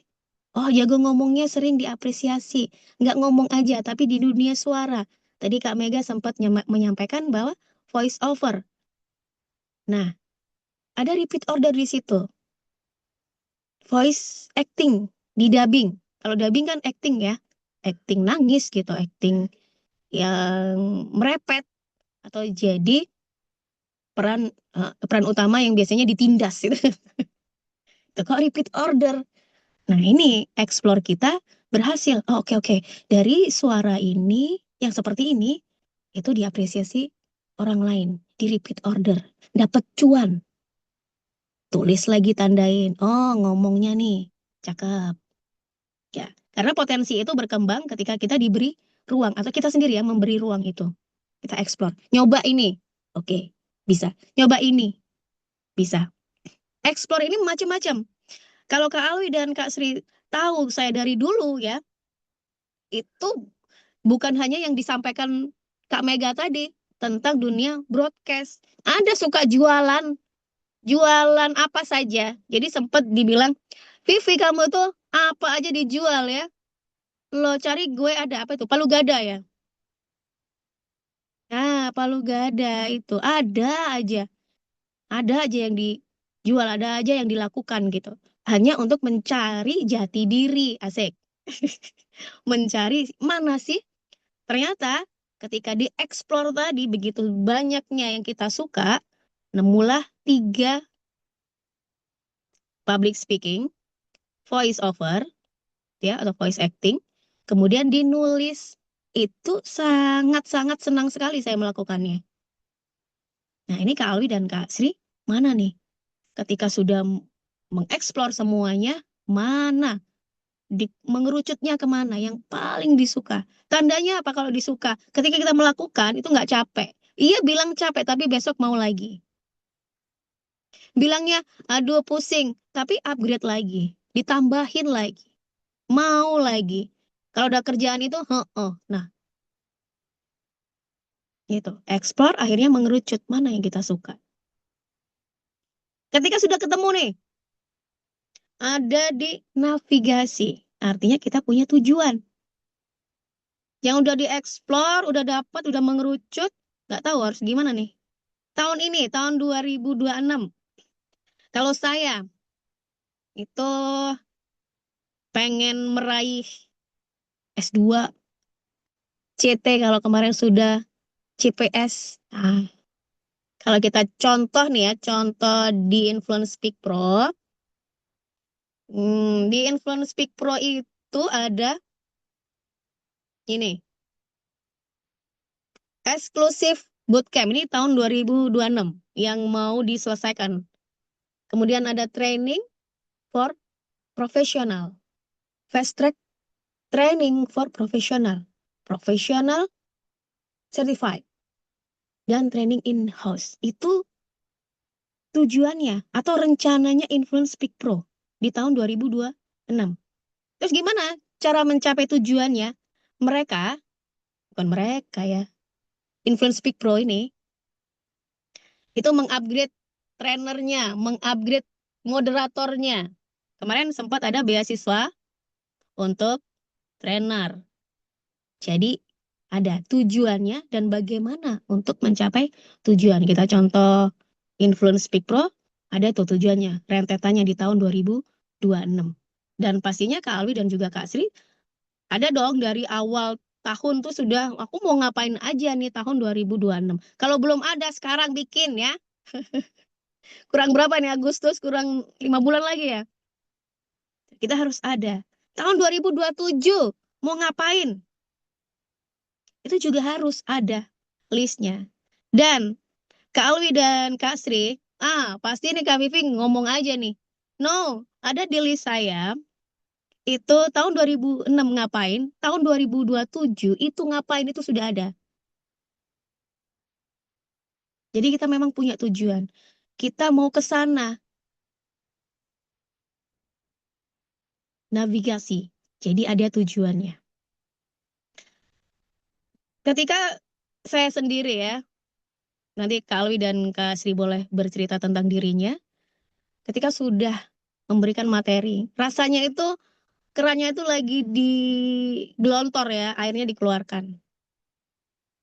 B: Oh, jago ngomongnya sering diapresiasi. Nggak ngomong aja, tapi di dunia suara. Tadi Kak Mega sempat menyampaikan bahwa voice over. Nah, ada repeat order di situ. Voice acting, di dubbing. Kalau dubbing kan acting ya. Acting nangis gitu, acting yang merepet. Atau jadi peran utama yang biasanya ditindas gitu. Itu kok repeat order. Nah, ini explore kita berhasil. Oh, oke, oke. Dari suara ini, yang seperti ini, itu diapresiasi orang lain. Di repeat order. Dapat cuan. Tulis lagi, tandain. Oh, ngomongnya nih. Cakep. Ya, karena potensi itu berkembang ketika kita diberi ruang. Atau kita sendiri ya memberi ruang itu. Kita explore. Nyoba ini. Oke, bisa. Nyoba ini. Bisa. Explore ini macam-macam. Kalau Kak Alwi dan Kak Sri tahu saya dari dulu ya, itu bukan hanya yang disampaikan Kak Mega tadi tentang dunia broadcast. Ada suka jualan, jualan apa saja. Jadi sempat dibilang, Vivi kamu tuh apa aja dijual ya. Lo cari gue ada apa itu? Palu gada ya. Nah, palu gada itu ada aja. Ada aja yang dijual, ada aja yang dilakukan gitu. Hanya untuk mencari jati diri, asik. Mencari mana sih? Ternyata ketika dieksplor tadi begitu banyaknya yang kita suka, nemulah 3 public speaking, voice over, ya atau voice acting, kemudian dinulis. Itu sangat-sangat senang sekali saya melakukannya. Nah, ini Kak Alwi dan Kak Sri, mana nih? Ketika sudah mengeksplor semuanya, mana? Mengerucutnya kemana? Yang paling disuka. Tandanya apa kalau disuka? Ketika kita melakukan, itu nggak capek. Iya bilang capek, tapi besok mau lagi. Bilangnya, aduh pusing, tapi upgrade lagi. Ditambahin lagi. Mau lagi. Kalau udah kerjaan itu, nah Gitu. Explore akhirnya mengerucut mana yang kita suka. Ketika sudah ketemu nih, ada di navigasi. Artinya kita punya tujuan. Yang udah dieksplor, udah dapat, udah mengerucut, nggak tahu harus gimana nih. Tahun ini, tahun 2026. Kalau saya itu pengen meraih S2, CT kalau kemarin sudah CPS. Nah, kalau kita contoh nih ya, contoh di Influence Speak Pro. Di Influence Speak Pro itu ada ini, eksklusif bootcamp. Ini tahun 2026 yang mau diselesaikan. Kemudian ada training for professional. Fast track training for professional. Professional certified. Dan training in-house. Itu tujuannya atau rencananya Influence Speak Pro di tahun 2026. Terus gimana cara mencapai tujuannya? Bukan mereka ya, Influence Speak Pro ini itu mengupgrade trainernya, mengupgrade moderatornya. Kemarin sempat ada beasiswa untuk trainer. Jadi ada tujuannya dan bagaimana untuk mencapai tujuan. Kita contoh Influence Speak Pro, ada tuh tujuannya, rentetannya di tahun 2026. Dan pastinya Kak Alwi dan juga Kak Sri ada dong dari awal tahun tuh sudah, aku mau ngapain aja nih tahun 2026. Kalau belum ada sekarang bikin ya. Kurang berapa nih Agustus, kurang 5 bulan lagi ya. Kita harus ada. Tahun 2027 mau ngapain? Itu juga harus ada listnya. Dan Kak Alwi dan Kak Sri, pasti nih Kak Vivi ngomong aja nih. No, ada di list saya, itu tahun 2006 ngapain, tahun 2027 itu ngapain, itu sudah ada. Jadi kita memang punya tujuan. Kita mau ke sana. Navigasi. Jadi ada tujuannya. Ketika saya sendiri ya, nanti Kak Alwi dan Kak Sri boleh bercerita tentang dirinya. Ketika sudah memberikan materi, rasanya itu kerannya itu lagi digelontor ya, airnya dikeluarkan.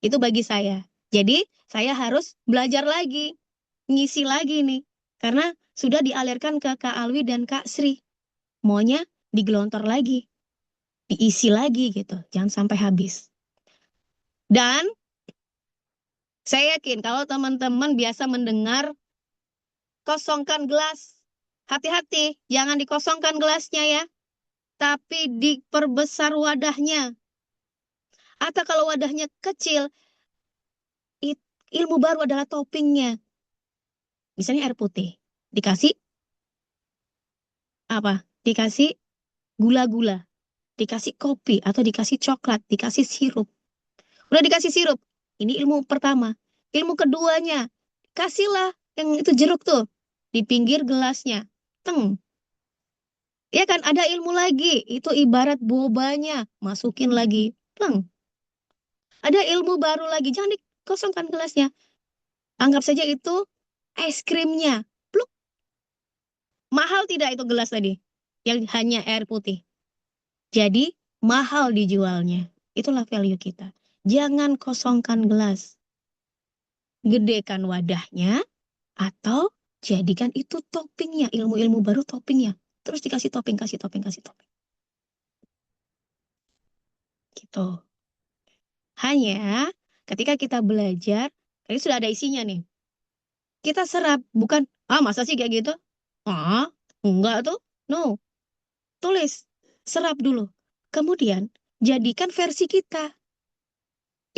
B: Itu bagi saya. Jadi saya harus belajar lagi, ngisi lagi nih. Karena sudah dialirkan ke Kak Alwi dan Kak Sri. Maunya digelontor lagi, diisi lagi gitu. Jangan sampai habis. Dan saya yakin kalau teman-teman biasa mendengar kosongkan gelas. Hati-hati, jangan dikosongkan gelasnya ya. Tapi diperbesar wadahnya. Atau kalau wadahnya kecil, ilmu baru adalah toppingnya. Misalnya air putih. Dikasih apa? Dikasih gula-gula. Dikasih kopi atau dikasih coklat. Dikasih sirup. Udah dikasih sirup. Ini ilmu pertama. Ilmu keduanya. Kasihlah yang itu jeruk tuh. Di pinggir gelasnya. Teng. Ya kan ada ilmu lagi. Itu ibarat bobanya. Masukin lagi. Pleng. Ada ilmu baru lagi. Jangan dikosongkan gelasnya. Anggap saja itu es krimnya. Pluk. Mahal tidak itu gelas tadi? Yang hanya air putih. Jadi mahal dijualnya. Itulah value kita. Jangan kosongkan gelas. Gedekan wadahnya atau jadikan itu toppingnya. Ilmu-ilmu baru toppingnya. Terus dikasih topping, kasih topping, kasih topping. Gitu. Hanya ketika kita belajar, ini sudah ada isinya nih. Kita serap, bukan, masa sih kayak gitu? Enggak tuh. No. Tulis, serap dulu. Kemudian, jadikan versi kita.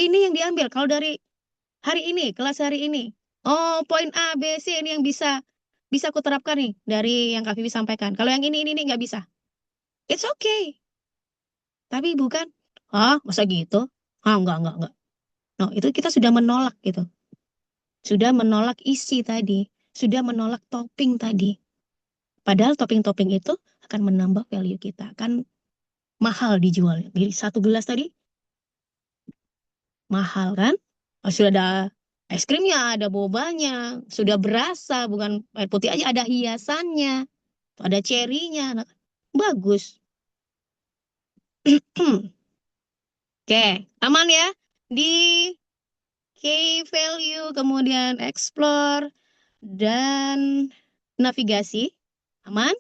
B: Ini yang diambil. Kalau dari hari ini, kelas hari ini. Oh, poin A, B, C ini yang bisa aku terapkan nih dari yang Kak Vivi sampaikan. Kalau yang ini nggak bisa. It's okay. Tapi bukan, masa gitu? Enggak. No, itu kita sudah menolak gitu. Sudah menolak isi tadi. Sudah menolak topping tadi. Padahal topping-topping itu akan menambah value kita. Akan mahal dijualnya. Jadi satu gelas tadi mahal kan? Sudah ada es krimnya, ada bobanya, sudah berasa, bukan air putih aja, ada hiasannya, ada cerinya. Nah, bagus. Oke, aman ya di key value, kemudian explore dan navigasi. Aman?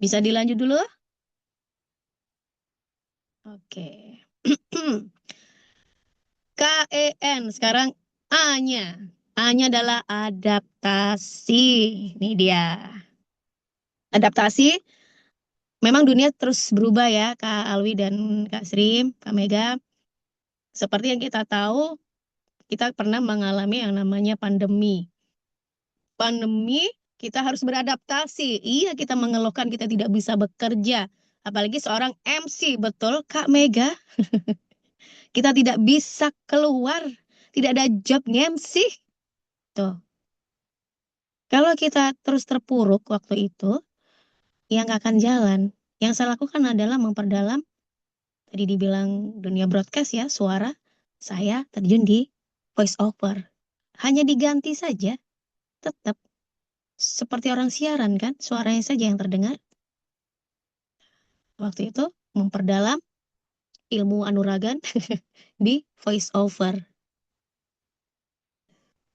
B: Bisa dilanjut dulu? Oke. KEN sekarang A-nya. A-nya adalah adaptasi. Ini dia. Adaptasi. Memang dunia terus berubah ya, Kak Alwi dan Kak Sri, Kak Mega. Seperti yang kita tahu, kita pernah mengalami yang namanya pandemi. Pandemi, kita harus beradaptasi. Iya, kita mengeluhkan kita tidak bisa bekerja. Apalagi seorang MC, betul Kak Mega? Kita tidak bisa keluar, tidak ada job MC. Tuh. Kalau kita terus terpuruk waktu itu, ya nggak akan jalan. Yang saya lakukan adalah memperdalam, tadi dibilang dunia broadcast ya, suara, saya terjun di voice over. Hanya diganti saja, tetap seperti orang siaran kan, suaranya saja yang terdengar. Waktu itu memperdalam ilmu anuragan di voice over.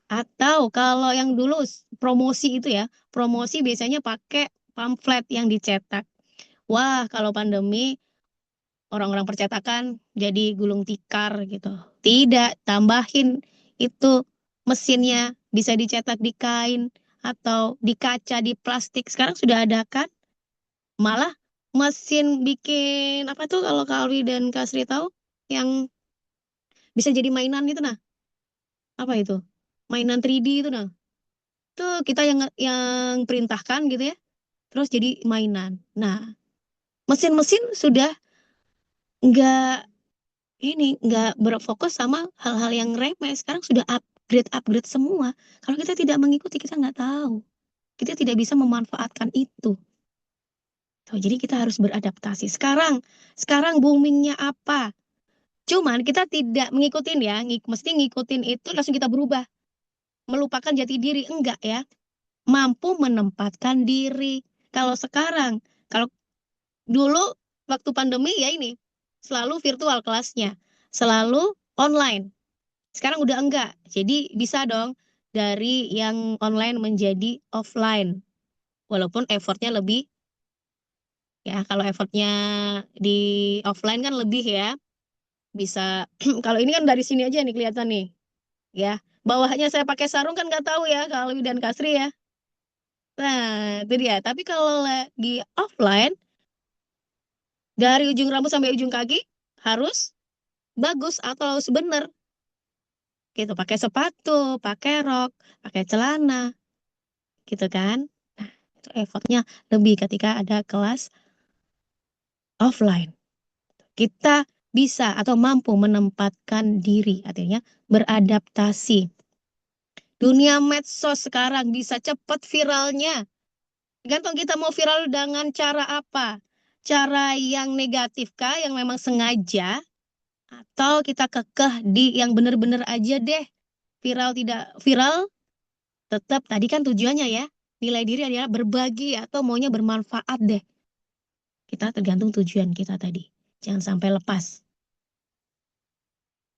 B: Atau kalau yang dulu promosi itu ya, promosi biasanya pakai pamflet yang dicetak. Wah, kalau pandemi orang-orang percetakan jadi gulung tikar gitu. Tidak, tambahin itu mesinnya bisa dicetak di kain atau di kaca, di plastik. Sekarang sudah ada kan? Malah mesin bikin apa tuh kalau Kak Alwi dan Kak Sri tahu yang bisa jadi mainan itu nah. Apa itu? Mainan 3D itu nah. Tuh kita yang perintahkan gitu ya. Terus jadi mainan. Nah, mesin-mesin sudah nggak nggak berfokus sama hal-hal yang remeh. Sekarang sudah upgrade semua. Kalau kita tidak mengikuti, kita nggak tahu. Kita tidak bisa memanfaatkan itu. Tuh, jadi kita harus beradaptasi. Sekarang boomingnya apa? Cuman kita tidak ngikutin ya, mesti ngikutin itu langsung kita berubah. Melupakan jati diri, enggak ya. Mampu menempatkan diri. Kalau sekarang, kalau dulu waktu pandemi ya ini, selalu virtual kelasnya, selalu online. Sekarang udah enggak. Jadi bisa dong dari yang online menjadi offline. Walaupun effortnya lebih ya. Kalau effortnya di offline kan lebih ya. Bisa kalau ini kan dari sini aja nih kelihatan nih. Ya. Bawahnya saya pakai sarung kan nggak tahu ya kalau Alwi dan Kasri ya. Nah, itu dia. Tapi kalau lagi offline dari ujung rambut sampai ujung kaki harus bagus atau harus bener gitu. Pakai sepatu, pakai rok, pakai celana gitu kan. Nah, itu effortnya lebih ketika ada kelas offline. Kita bisa atau mampu menempatkan diri, artinya beradaptasi. Dunia medsos sekarang bisa cepat viralnya. Gantung kita mau viral dengan cara apa? Cara yang negatif kah, yang memang sengaja? Atau kita kekeh di yang benar-benar aja deh. Viral tidak viral, tetap tadi kan tujuannya ya. Nilai diri adalah berbagi atau maunya bermanfaat deh. Kita tergantung tujuan kita tadi. Jangan sampai lepas.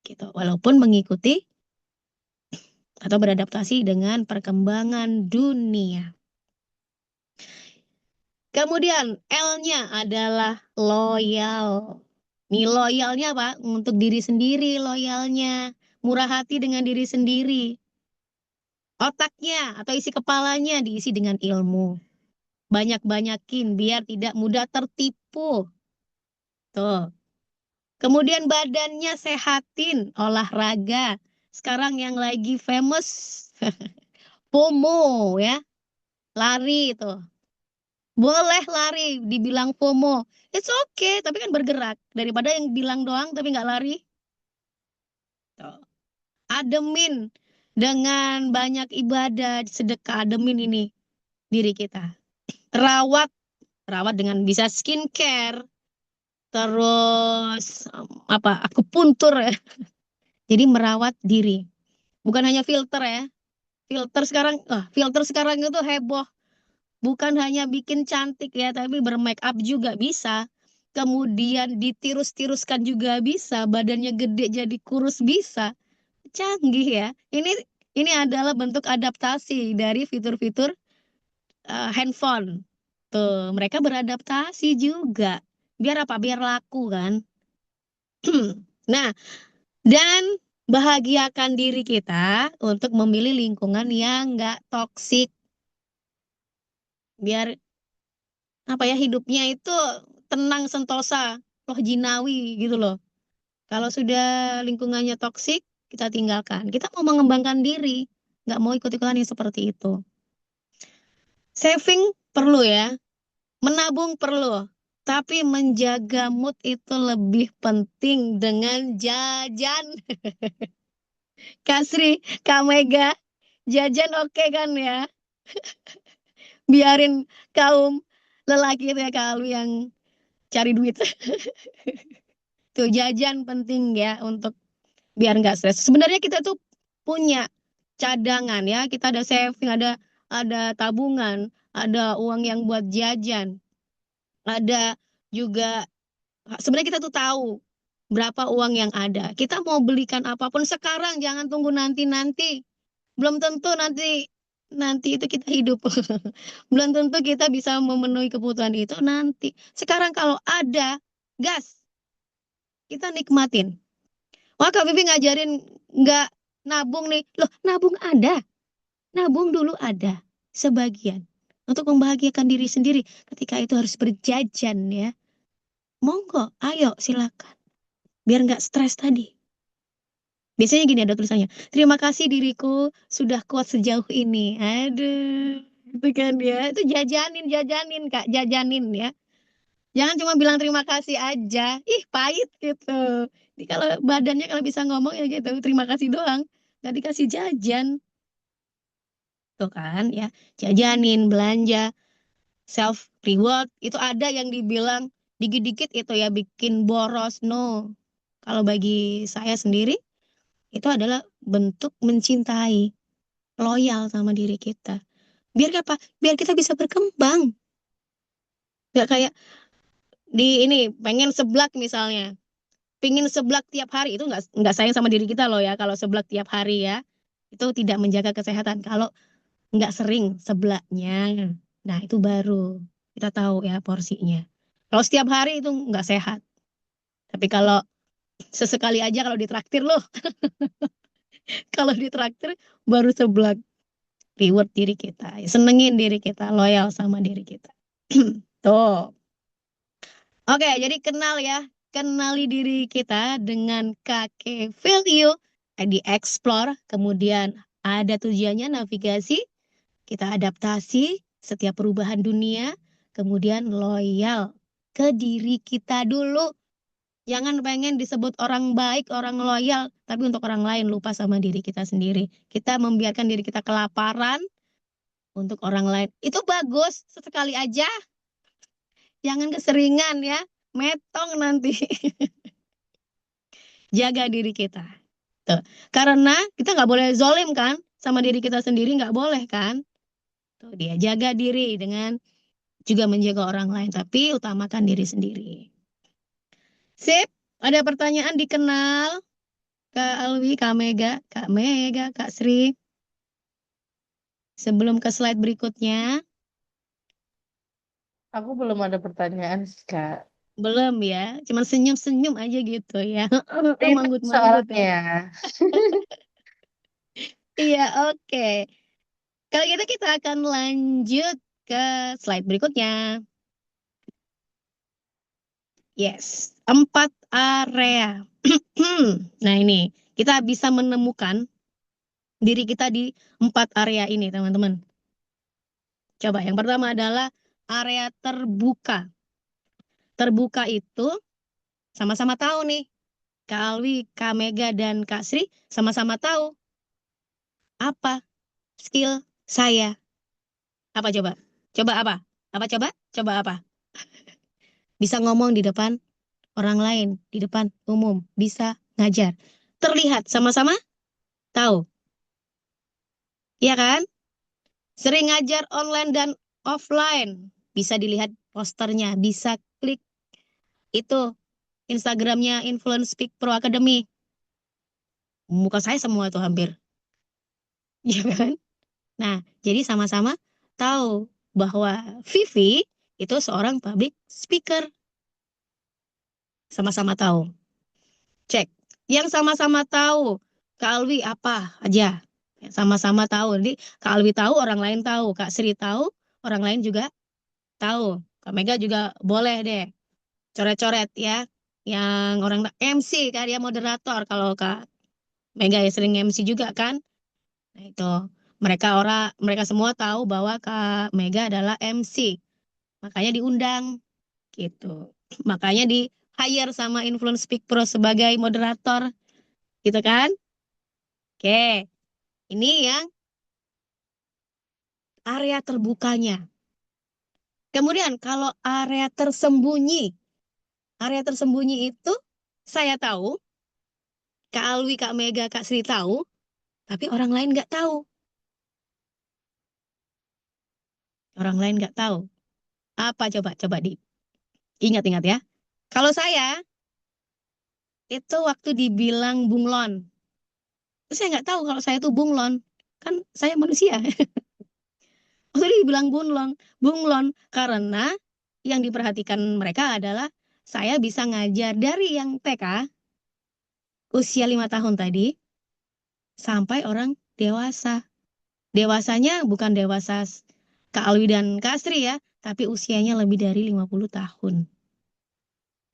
B: Gitu. Walaupun mengikuti atau beradaptasi dengan perkembangan dunia. Kemudian L-nya adalah loyal. Nih loyalnya apa? Untuk diri sendiri loyalnya. Murah hati dengan diri sendiri. Otaknya atau isi kepalanya diisi dengan ilmu. Banyak-banyakin biar tidak mudah tertipu. Tuh. Kemudian badannya sehatin, olahraga. Sekarang yang lagi famous, FOMO ya. Lari itu. Boleh lari, dibilang FOMO. It's okay, tapi kan bergerak. Daripada yang bilang doang tapi nggak lari. Tuh. Ademin dengan banyak ibadah, sedekah, ademin ini diri kita. Rawat dengan bisa skincare. terus apa? Akupuntur ya. Jadi merawat diri. Bukan hanya filter ya. Filter sekarang itu heboh. Bukan hanya bikin cantik ya, tapi bermake up juga bisa. Kemudian ditirus-tiruskan juga bisa, badannya gede jadi kurus bisa. Canggih ya. Ini adalah bentuk adaptasi dari fitur-fitur handphone. Tuh, mereka beradaptasi juga. Biar apa? Biar laku kan. Nah, dan bahagiakan diri kita untuk memilih lingkungan yang nggak toksik. Biar apa ya, hidupnya itu tenang sentosa, loh jinawi gitu loh. Kalau sudah lingkungannya toksik, kita tinggalkan. Kita mau mengembangkan diri, nggak mau ikut-ikutan yang seperti itu. Saving perlu ya, menabung perlu. Tapi menjaga mood itu lebih penting dengan jajan. Kak Sri, Kak Mega, jajan oke kan ya? Biarin kaum lelaki itu ya, Kak Alwi yang cari duit. Tuh jajan penting ya untuk biar nggak stres. Sebenarnya kita tuh punya cadangan ya, kita ada saving, ada tabungan, ada uang yang buat jajan, ada juga sebenarnya kita tuh tahu berapa uang yang ada. Kita mau belikan apapun sekarang, jangan tunggu nanti-nanti. Belum tentu nanti nanti itu kita hidup. Belum tentu kita bisa memenuhi kebutuhan itu nanti. Sekarang kalau ada, gas, kita nikmatin. Wah, Kak Vivi ngajarin nggak nabung nih. Loh, nabung ada. Nabung dulu ada. Sebagian. Untuk membahagiakan diri sendiri. Ketika itu harus berjajan ya. Monggo, ayo silakan. Biar nggak stres tadi. Biasanya gini ada tulisannya. Terima kasih diriku sudah kuat sejauh ini. Aduh. Itu kan ya. Itu jajanin Kak. Jajanin ya. Jangan cuma bilang terima kasih aja. Ih, pahit gitu. Jadi kalau badannya kalau bisa ngomong ya gitu, terima kasih doang. Gak dikasih jajan. Tuh kan ya. Jajanin, belanja, self reward. Itu ada yang dibilang dikit-dikit itu ya bikin boros. No. Kalau bagi saya sendiri, itu adalah bentuk mencintai, loyal sama diri kita. Biar apa? Biar kita bisa berkembang. Gak kayak di ini pengen seblak misalnya. Pingin seblak tiap hari itu nggak sayang sama diri kita loh ya kalau seblak tiap hari ya itu tidak menjaga kesehatan kalau nggak sering seblaknya. Nah itu baru kita tahu ya porsinya. Kalau setiap hari itu nggak sehat. Tapi kalau sesekali aja kalau ditraktir loh, kalau ditraktir baru seblak. Reward diri kita, senengin diri kita, loyal sama diri kita. Tuh. Oke, jadi kenal ya. Kenali diri kita dengan KK value, di explore, kemudian ada tujuannya navigasi, kita adaptasi setiap perubahan dunia, kemudian loyal ke diri kita dulu. Jangan pengen disebut orang baik, orang loyal, tapi untuk orang lain lupa sama diri kita sendiri. Kita membiarkan diri kita kelaparan untuk orang lain. Itu bagus, sesekali aja. Jangan keseringan ya, metong nanti. Jaga diri kita. Tuh. Karena kita nggak boleh zolim kan, sama diri kita sendiri nggak boleh kan. Tuh dia jaga diri dengan juga menjaga orang lain, tapi utamakan diri sendiri. Sip, ada pertanyaan dikenal Kak Alwi, Kak Mega, Kak Sri. Sebelum ke slide berikutnya,
A: Aku belum ada pertanyaan sih, Kak.
B: belum ya, cuman senyum-senyum aja gitu ya.
A: Ini
B: Manggut-manggut ya.
A: soalnya.
B: Iya, oke. Kalau gitu kita akan lanjut ke slide berikutnya. Yes, 4 area. Nah ini, kita bisa menemukan diri kita di 4 area ini, teman-teman. Coba, yang pertama adalah area terbuka. Terbuka itu sama-sama tahu nih. Kak Alwi, Kak Mega, dan Kak Sri sama-sama tahu apa skill saya. Apa coba? Coba apa? Apa coba? Coba apa? Bisa ngomong di depan orang lain di depan umum, bisa ngajar. Terlihat sama-sama tahu, ya kan? Sering ngajar online dan offline. Bisa dilihat posternya, bisa klik itu Instagramnya Influence Speak Pro Academy. Muka saya semua tuh hampir, ya kan? Nah, jadi sama-sama tahu bahwa Vivi itu seorang public speaker. Sama-sama tahu. Cek. Yang sama-sama tahu, Kak Alwi apa aja. Yang sama-sama tahu. Jadi Kak Alwi tahu, orang lain tahu. Kak Sri tahu, orang lain juga tahu. Kak Mega juga boleh deh. Coret-coret ya. Yang orang MC kan, dia moderator. Kalau Kak Mega ya sering MC juga kan. Nah itu. Mereka semua tahu bahwa Kak Mega adalah MC. Makanya diundang gitu. Makanya di hire sama Influence Speak Pro sebagai moderator gitu kan. Oke, ini yang area terbukanya. Kemudian kalau area tersembunyi itu saya tahu, Kak Alwi, Kak Mega, Kak Sri tahu, tapi orang lain nggak tahu. Orang lain nggak tahu. Apa coba? Coba diingat-ingat ya. Kalau saya itu waktu dibilang bunglon, terus saya nggak tahu kalau saya itu bunglon. Kan saya manusia. Waktu dibilang bunglon, bunglon karena yang diperhatikan mereka adalah saya bisa ngajar dari yang TK usia 5 tahun tadi sampai orang dewasa. Dewasanya bukan dewasa Kak Alwi dan Kak Astri ya, tapi usianya lebih dari 50 tahun.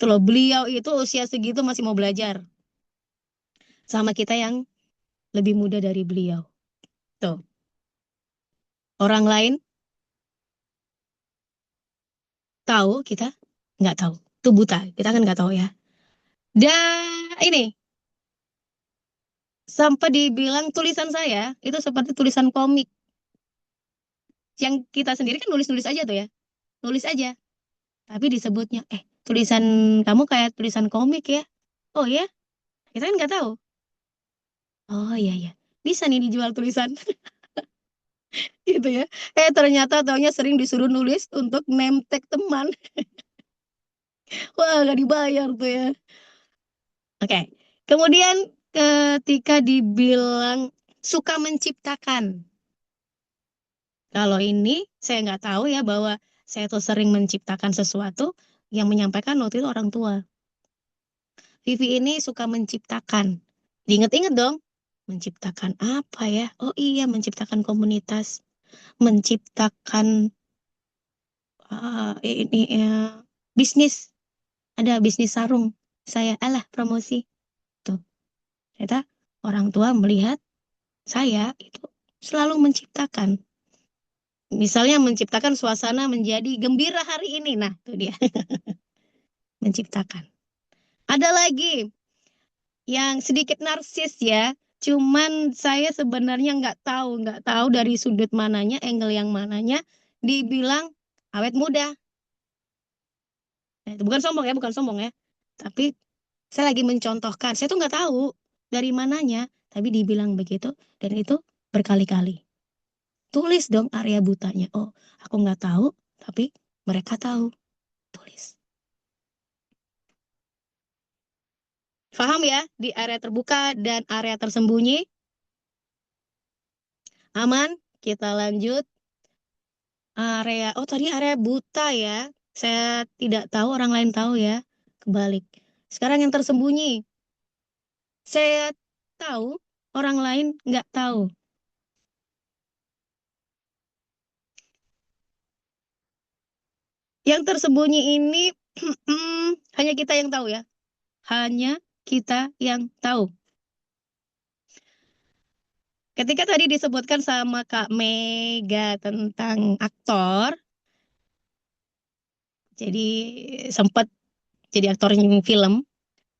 B: Tuh loh, beliau itu usia segitu masih mau belajar. Sama kita yang lebih muda dari beliau. Tuh, orang lain tahu, kita nggak tahu. Itu buta, kita kan nggak tahu ya. Dan ini, sampai dibilang tulisan saya itu seperti tulisan komik. Yang kita sendiri kan nulis-nulis aja tuh ya. Nulis aja. Tapi disebutnya, tulisan kamu kayak tulisan komik ya. Oh ya, kita kan nggak tahu. Oh iya ya, bisa nih dijual tulisan gitu ya. Ternyata taunya sering disuruh nulis untuk name tag teman. Wah, nggak dibayar tuh ya. Oke, kemudian ketika dibilang suka menciptakan. Kalau ini saya nggak tahu ya bahwa saya tuh sering menciptakan sesuatu yang menyampaikan waktu itu orang tua. Vivi ini suka menciptakan. Diingat-ingat dong, menciptakan apa ya? Oh iya, menciptakan komunitas, menciptakan ini bisnis. Ada bisnis sarung. Saya promosi. Tuh, ternyata orang tua melihat saya itu selalu menciptakan. Misalnya menciptakan suasana menjadi gembira hari ini. Nah, itu dia. Menciptakan. Ada lagi yang sedikit narsis ya. Cuman saya sebenarnya nggak tahu dari sudut mananya, angle yang mananya, dibilang awet muda. Nah, itu bukan sombong ya. Tapi saya lagi mencontohkan, saya tuh nggak tahu dari mananya, tapi dibilang begitu, dan itu berkali-kali. Tulis dong area butanya. Oh, aku nggak tahu, tapi mereka tahu. Tulis. Paham ya? Di area terbuka dan area tersembunyi. Aman? Kita lanjut. Tadi area buta ya. Saya tidak tahu, orang lain tahu ya. Kebalik. Sekarang yang tersembunyi. Saya tahu, orang lain nggak tahu. Yang tersembunyi ini hanya kita yang tahu ya. Hanya kita yang tahu. Ketika tadi disebutkan sama Kak Mega tentang aktor, jadi sempat jadi aktor film,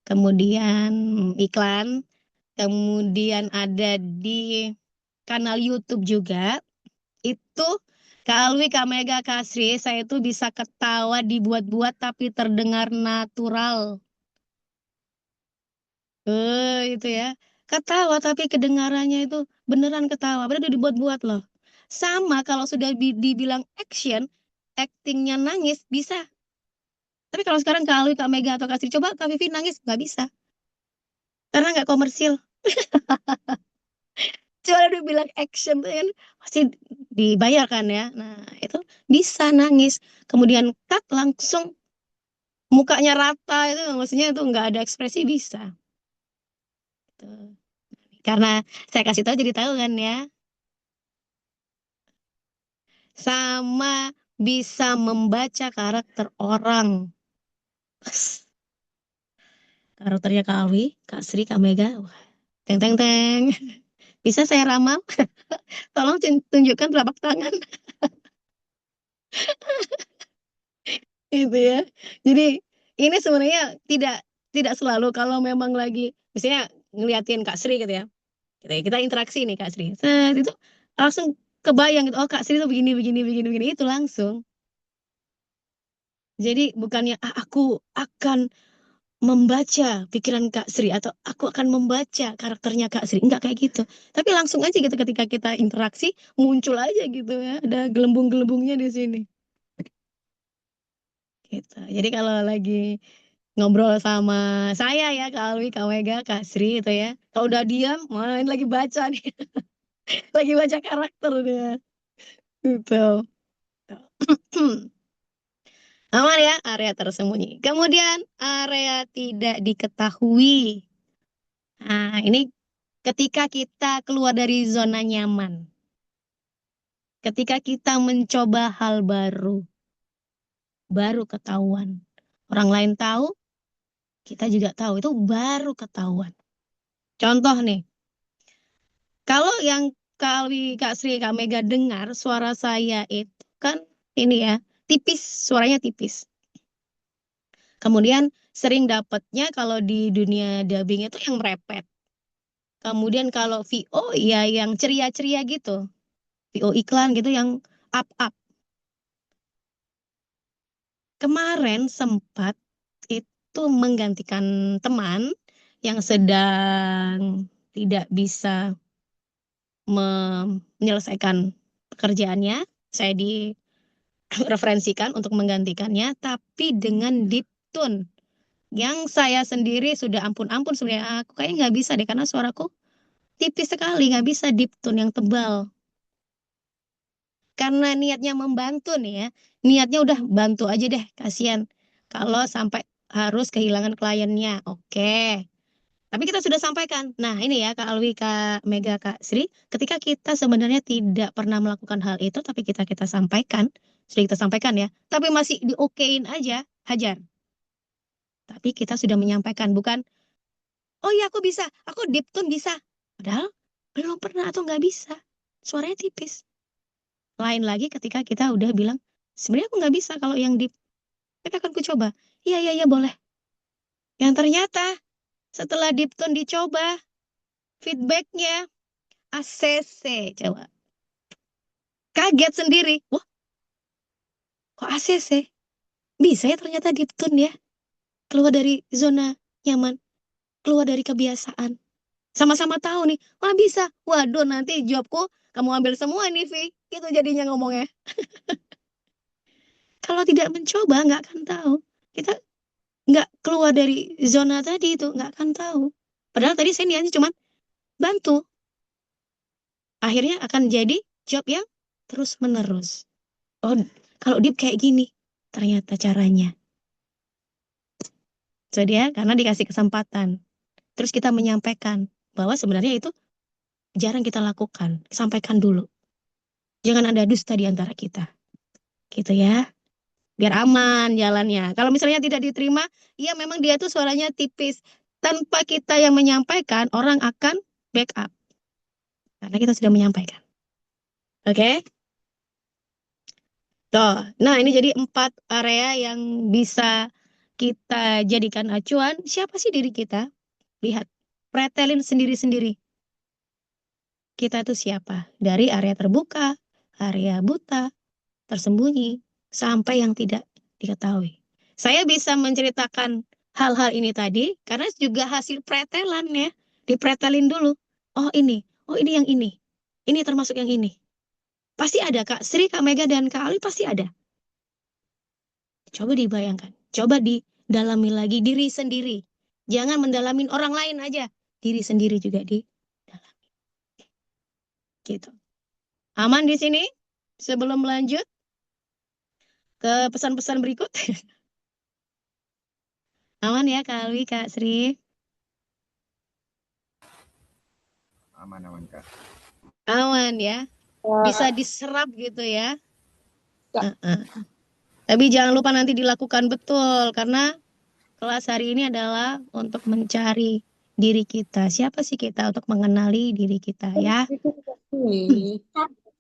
B: kemudian iklan, kemudian ada di kanal YouTube juga. Itu Kak Alwi, Kak Mega, Kak Sri, saya itu bisa ketawa dibuat-buat tapi terdengar natural. gitu ya. Ketawa tapi kedengarannya itu beneran ketawa. Padahal udah dibuat-buat loh. Sama kalau sudah dibilang action, actingnya nangis bisa. Tapi kalau sekarang Kak Alwi, Kak Mega atau Kak Sri coba Kak Vivi nangis nggak bisa. Karena nggak komersil. Coba udah bilang action tuh kan pasti dibayar kan ya. Nah itu bisa nangis. Kemudian cut langsung mukanya rata itu maksudnya itu nggak ada ekspresi bisa. Tuh. Karena saya kasih tahu jadi tahu kan ya. Sama bisa membaca karakter orang. Karakternya Kak Alwi, Kak Sri, Kak Mega. Wah, teng teng teng. Bisa saya ramal? Tolong tunjukkan telapak tangan. Gitu ya. Jadi ini sebenarnya tidak tidak selalu kalau memang lagi misalnya ngeliatin Kak Sri gitu ya. Kita interaksi nih Kak Sri. Set, itu langsung kebayang gitu. Oh Kak Sri itu begini begini begini begini itu langsung. Jadi bukannya aku akan membaca pikiran Kak Sri atau aku akan membaca karakternya Kak Sri. Enggak kayak gitu. Tapi langsung aja gitu ketika kita interaksi muncul aja gitu ya. Ada gelembung-gelembungnya di sini. Gitu. Jadi kalau lagi ngobrol sama saya ya Kak Alwi, Kak Mega, Kak Sri itu ya. Kalau udah diam, main lagi baca nih. Lagi baca karakter dia. Gitu. Aman ya, area tersembunyi. Kemudian area tidak diketahui. Nah, ini ketika kita keluar dari zona nyaman. Ketika kita mencoba hal baru, baru ketahuan. Orang lain tahu, kita juga tahu. Itu baru ketahuan. Contoh nih, kalau yang Kak Alwi, Kak Sri, Kak Mega dengar suara saya itu kan ini ya, tipis, suaranya tipis. Kemudian sering dapatnya kalau di dunia dubbing itu yang merepet. Kemudian kalau VO ya yang ceria-ceria gitu. VO iklan gitu yang up-up. Kemarin sempat itu menggantikan teman yang sedang tidak bisa menyelesaikan pekerjaannya. Saya direferensikan untuk menggantikannya, tapi dengan deep tone. Yang saya sendiri sudah ampun-ampun sebenarnya aku kayaknya nggak bisa deh karena suaraku tipis sekali, nggak bisa deep tone yang tebal. Karena niatnya membantu nih ya, niatnya udah bantu aja deh, kasihan. Kalau sampai harus kehilangan kliennya, oke. Tapi kita sudah sampaikan. Nah ini ya Kak Alwi, Kak Mega, Kak Sri, ketika kita sebenarnya tidak pernah melakukan hal itu, tapi kita sampaikan, sudah kita sampaikan ya, tapi masih diokein aja, hajar. Tapi kita sudah menyampaikan, bukan, oh iya aku bisa, aku deep tone bisa. Padahal belum pernah atau nggak bisa. Suaranya tipis. Lain lagi ketika kita udah bilang, sebenarnya aku nggak bisa kalau yang deep. Tapi akan ku coba. Iya, iya, iya boleh. Yang ternyata setelah deep tone dicoba, feedbacknya ACC. Coba. Kaget sendiri. Wah, kok ACC? Bisa ya ternyata deep tone ya. Keluar dari zona nyaman. Keluar dari kebiasaan. Sama-sama tahu nih. Wah bisa. Waduh nanti jobku kamu ambil semua nih Vi. Itu jadinya ngomongnya. Kalau tidak mencoba nggak akan tahu. Kita nggak keluar dari zona tadi itu nggak akan tahu. Padahal tadi saya niatnya cuma bantu. Akhirnya akan jadi job yang terus menerus. Oh, kalau deep kayak gini ternyata caranya. Jadi ya karena dikasih kesempatan. Terus kita menyampaikan bahwa sebenarnya itu jarang kita lakukan. Sampaikan dulu. Jangan ada dusta di antara kita. Gitu ya. Biar aman jalannya. Kalau misalnya tidak diterima, ya memang dia tuh suaranya tipis. Tanpa kita yang menyampaikan, orang akan backup. Karena kita sudah menyampaikan. Oke? Tuh. Nah, ini jadi 4 area yang bisa kita jadikan acuan. Siapa sih diri kita? Lihat. Pretelin sendiri-sendiri. Kita tuh siapa? Dari area terbuka, area buta, tersembunyi, sampai yang tidak diketahui. Saya bisa menceritakan hal-hal ini tadi karena juga hasil pretelan ya. Dipretelin dulu. Oh ini yang ini. Ini termasuk yang ini. Pasti ada Kak Sri, Kak Mega, dan Kak Ali pasti ada. Coba dibayangkan. Coba didalami lagi diri sendiri. Jangan mendalamin orang lain aja. Diri sendiri juga didalami. Gitu. Aman di sini? Sebelum lanjut ke pesan-pesan berikut. Aman ya Kak Alwi, Kak Sri?
C: Aman Kak.
B: Aman ya. Bisa diserap gitu ya.
D: Ya.
B: Tapi jangan lupa nanti dilakukan betul. Karena kelas hari ini adalah untuk mencari diri kita. Siapa sih kita untuk mengenali diri kita ya?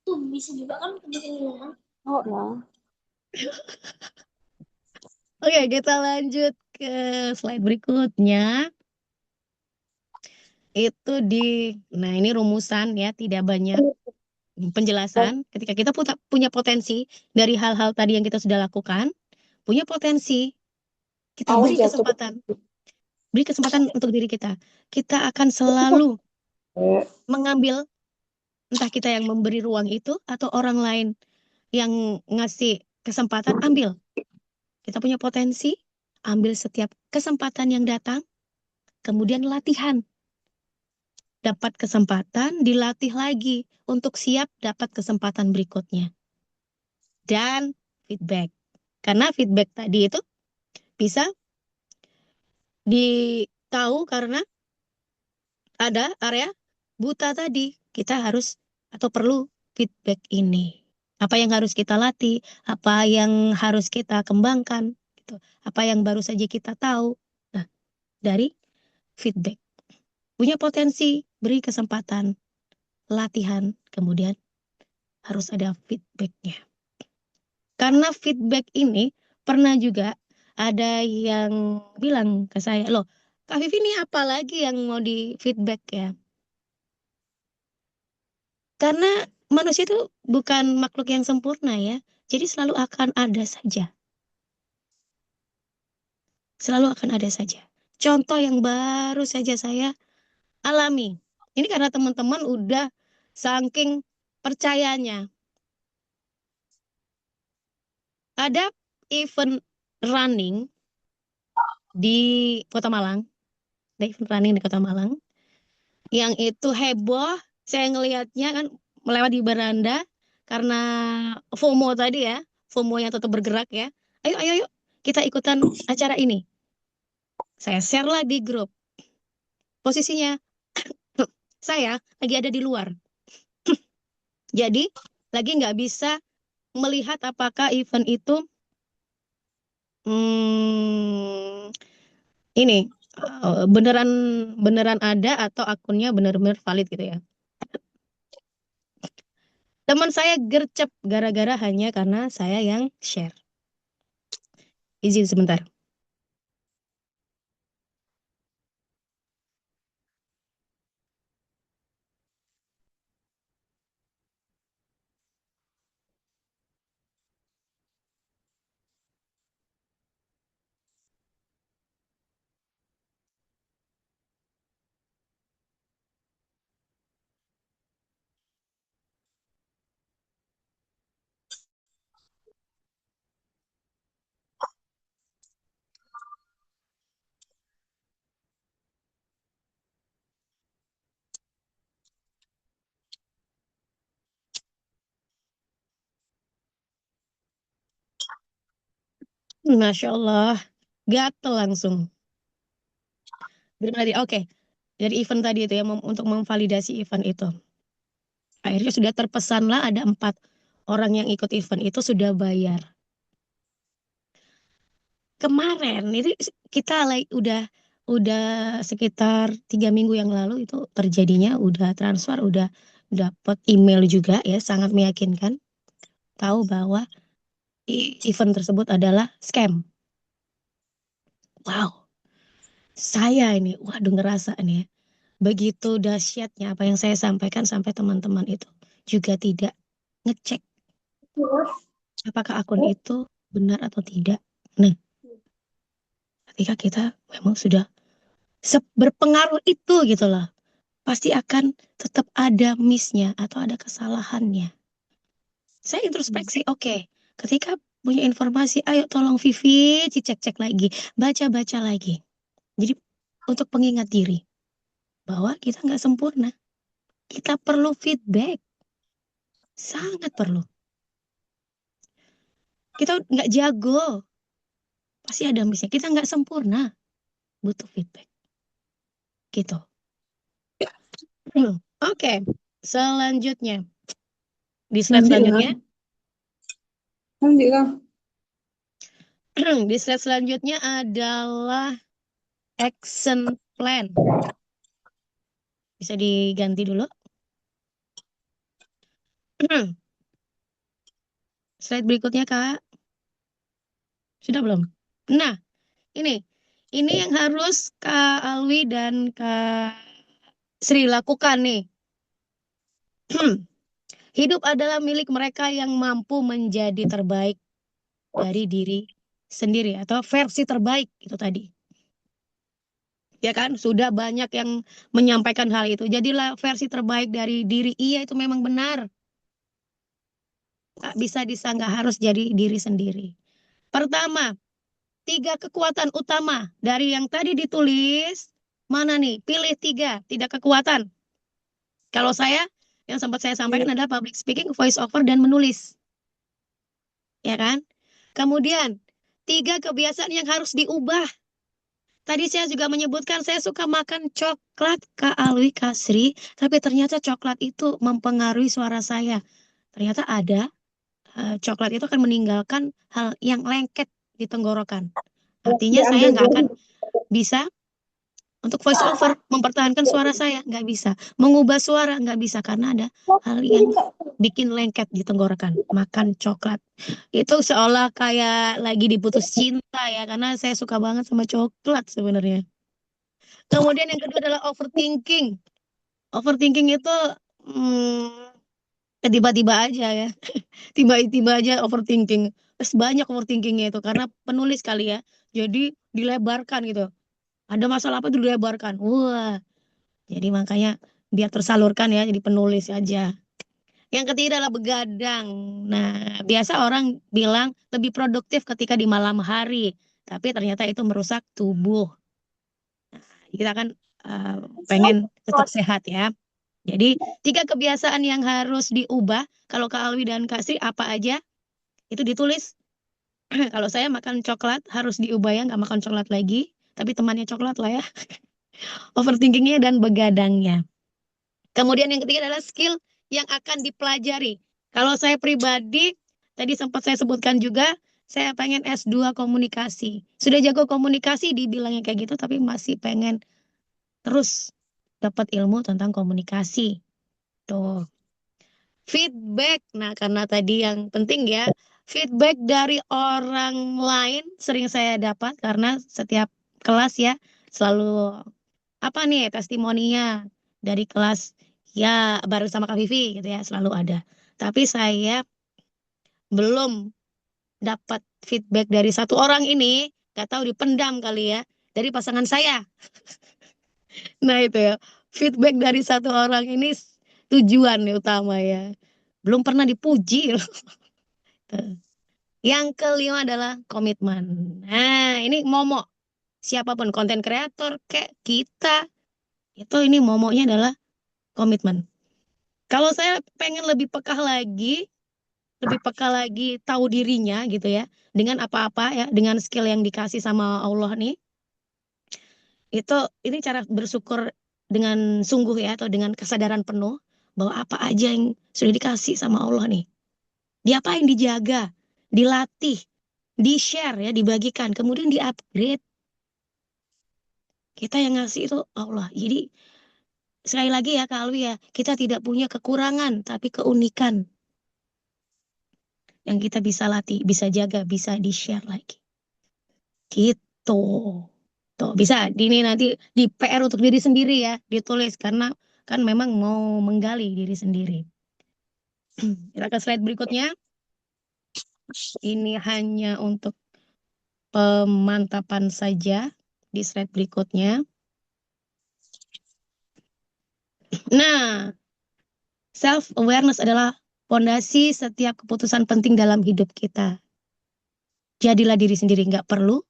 E: Tuh bisa juga kan bikin rumah.
D: Oh, nah.
B: Oke, kita lanjut ke slide berikutnya. Itu nah ini rumusan ya, tidak banyak penjelasan. Ketika kita punya potensi dari hal-hal tadi yang kita sudah lakukan, punya potensi, kita beri kesempatan. Beri kesempatan untuk diri kita. Kita akan selalu mengambil, entah kita yang memberi ruang itu atau orang lain yang ngasih kesempatan, ambil. Kita punya potensi, ambil setiap kesempatan yang datang, kemudian latihan. Dapat kesempatan, dilatih lagi untuk siap dapat kesempatan berikutnya. Dan feedback. Karena feedback tadi itu bisa ditahu karena ada area buta tadi. Kita harus atau perlu feedback ini. Apa yang harus kita latih, apa yang harus kita kembangkan, gitu. Apa yang baru saja kita tahu. Nah, dari feedback. Punya potensi, beri kesempatan, latihan, kemudian harus ada feedbacknya. Karena feedback ini pernah juga ada yang bilang ke saya, loh Kak Vivi ini apa lagi yang mau di feedback ya? Karena manusia itu bukan makhluk yang sempurna ya. Jadi selalu akan ada saja. Selalu akan ada saja. Contoh yang baru saja saya alami. Ini karena teman-teman udah saking percayanya. Ada event running di Kota Malang. Ada event running di Kota Malang. Yang itu heboh. Saya ngelihatnya kan melewat di beranda. Karena FOMO tadi ya. FOMO yang tetap bergerak ya. Ayo, ayo, ayo. Kita ikutan acara ini. Saya share lah di grup. Posisinya saya lagi ada di luar. Jadi lagi nggak bisa melihat apakah event itu ini beneran beneran ada atau akunnya benar-benar valid gitu ya. Teman saya gercep gara-gara hanya karena saya yang share. Izin sebentar. Masya Allah, gatel langsung. Berarti oke, dari event tadi itu ya untuk memvalidasi event itu. Akhirnya sudah terpesan lah ada 4 orang yang ikut event itu sudah bayar. Kemarin itu kita udah sekitar 3 minggu yang lalu itu terjadinya udah transfer, udah dapat email juga ya, sangat meyakinkan. Tahu bahwa event tersebut adalah scam. Wow, saya ini, waduh ngerasa nih ya, begitu dahsyatnya apa yang saya sampaikan sampai teman-teman itu juga tidak ngecek apakah akun itu benar atau tidak. Nah, ketika kita memang sudah berpengaruh itu gitu loh. pasti akan tetap ada miss-nya atau ada kesalahannya. Saya introspeksi, oke. Ketika punya informasi, ayo tolong Vivi dicek-cek lagi, baca-baca lagi. Jadi untuk pengingat diri bahwa kita nggak sempurna. Kita perlu feedback, sangat perlu. Kita nggak jago, pasti ada miss-nya. Kita nggak sempurna, butuh feedback. Gitu. Oke, selanjutnya. Di slide selanjutnya. Di slide selanjutnya adalah action plan. Bisa diganti dulu. Slide berikutnya, Kak. Sudah belum? Nah, ini yang harus Kak Alwi dan Kak Sri lakukan nih. Hidup adalah milik mereka yang mampu menjadi terbaik dari diri sendiri atau versi terbaik itu tadi. Ya kan, sudah banyak yang menyampaikan hal itu. Jadilah versi terbaik dari diri. Iya, itu memang benar. Tak bisa disanggah, harus jadi diri sendiri. Pertama, 3 kekuatan utama dari yang tadi ditulis. Mana nih? Pilih 3 kekuatan. Kalau saya, yang sempat saya sampaikan adalah public speaking, voice over, dan menulis. Ya kan? Kemudian, 3 kebiasaan yang harus diubah. Tadi saya juga menyebutkan saya suka makan coklat, Kak Alwi, Kak Sri, tapi ternyata coklat itu mempengaruhi suara saya. Ternyata ada coklat itu akan meninggalkan hal yang lengket di tenggorokan. Artinya saya nggak akan bisa untuk voice over mempertahankan suara saya, nggak bisa. Mengubah suara nggak bisa karena ada hal yang bikin lengket di tenggorokan. Makan coklat itu seolah kayak lagi diputus cinta ya, karena saya suka banget sama coklat sebenarnya. Kemudian yang kedua adalah overthinking. Overthinking itu tiba-tiba aja ya. Tiba-tiba aja overthinking. Terus banyak overthinkingnya itu karena penulis kali ya. Jadi dilebarkan gitu. Ada masalah apa itu dilebarkan. Wah, jadi makanya biar tersalurkan ya, jadi penulis aja. Yang ketiga adalah begadang. Nah, biasa orang bilang lebih produktif ketika di malam hari. Tapi ternyata itu merusak tubuh. Kita kan pengen tetap sehat ya. Jadi 3 kebiasaan yang harus diubah. Kalau Kak Alwi dan Kak Sri apa aja? Itu ditulis. Kalau saya makan coklat harus diubah ya, nggak makan coklat lagi. Tapi temannya coklat lah ya. Overthinkingnya dan begadangnya. Kemudian yang ketiga adalah skill yang akan dipelajari. Kalau saya pribadi, tadi sempat saya sebutkan juga, saya pengen S2 komunikasi. Sudah jago komunikasi dibilangnya kayak gitu, tapi masih pengen terus dapat ilmu tentang komunikasi. Tuh. Feedback. Nah, karena tadi yang penting ya, feedback dari orang lain sering saya dapat karena setiap kelas ya selalu apa nih testimoninya dari kelas ya baru sama Kak Vivi gitu ya selalu ada. Tapi saya belum dapat feedback dari satu orang ini, nggak tahu dipendam kali ya dari pasangan saya. Nah itu ya feedback dari satu orang ini tujuan nih utama ya. Belum pernah dipuji loh. Yang kelima adalah komitmen. Nah ini momo siapapun konten kreator kayak kita itu ini momonya adalah komitmen. Kalau saya pengen lebih peka lagi tahu dirinya gitu ya, dengan apa-apa ya, dengan skill yang dikasih sama Allah nih, itu ini cara bersyukur dengan sungguh ya, atau dengan kesadaran penuh bahwa apa aja yang sudah dikasih sama Allah nih, diapain dijaga, dilatih, di-share ya, dibagikan, kemudian di-upgrade. Kita yang ngasih itu Allah. Jadi sekali lagi ya Kak Alwi ya, kita tidak punya kekurangan, tapi keunikan yang kita bisa latih, bisa jaga, bisa di-share lagi. Gitu. Tuh, bisa ini nanti di PR untuk diri sendiri ya, ditulis karena kan memang mau menggali diri sendiri. Kita ke slide berikutnya. Ini hanya untuk pemantapan saja di slide berikutnya. Nah, self awareness adalah fondasi setiap keputusan penting dalam hidup kita. Jadilah diri sendiri, nggak perlu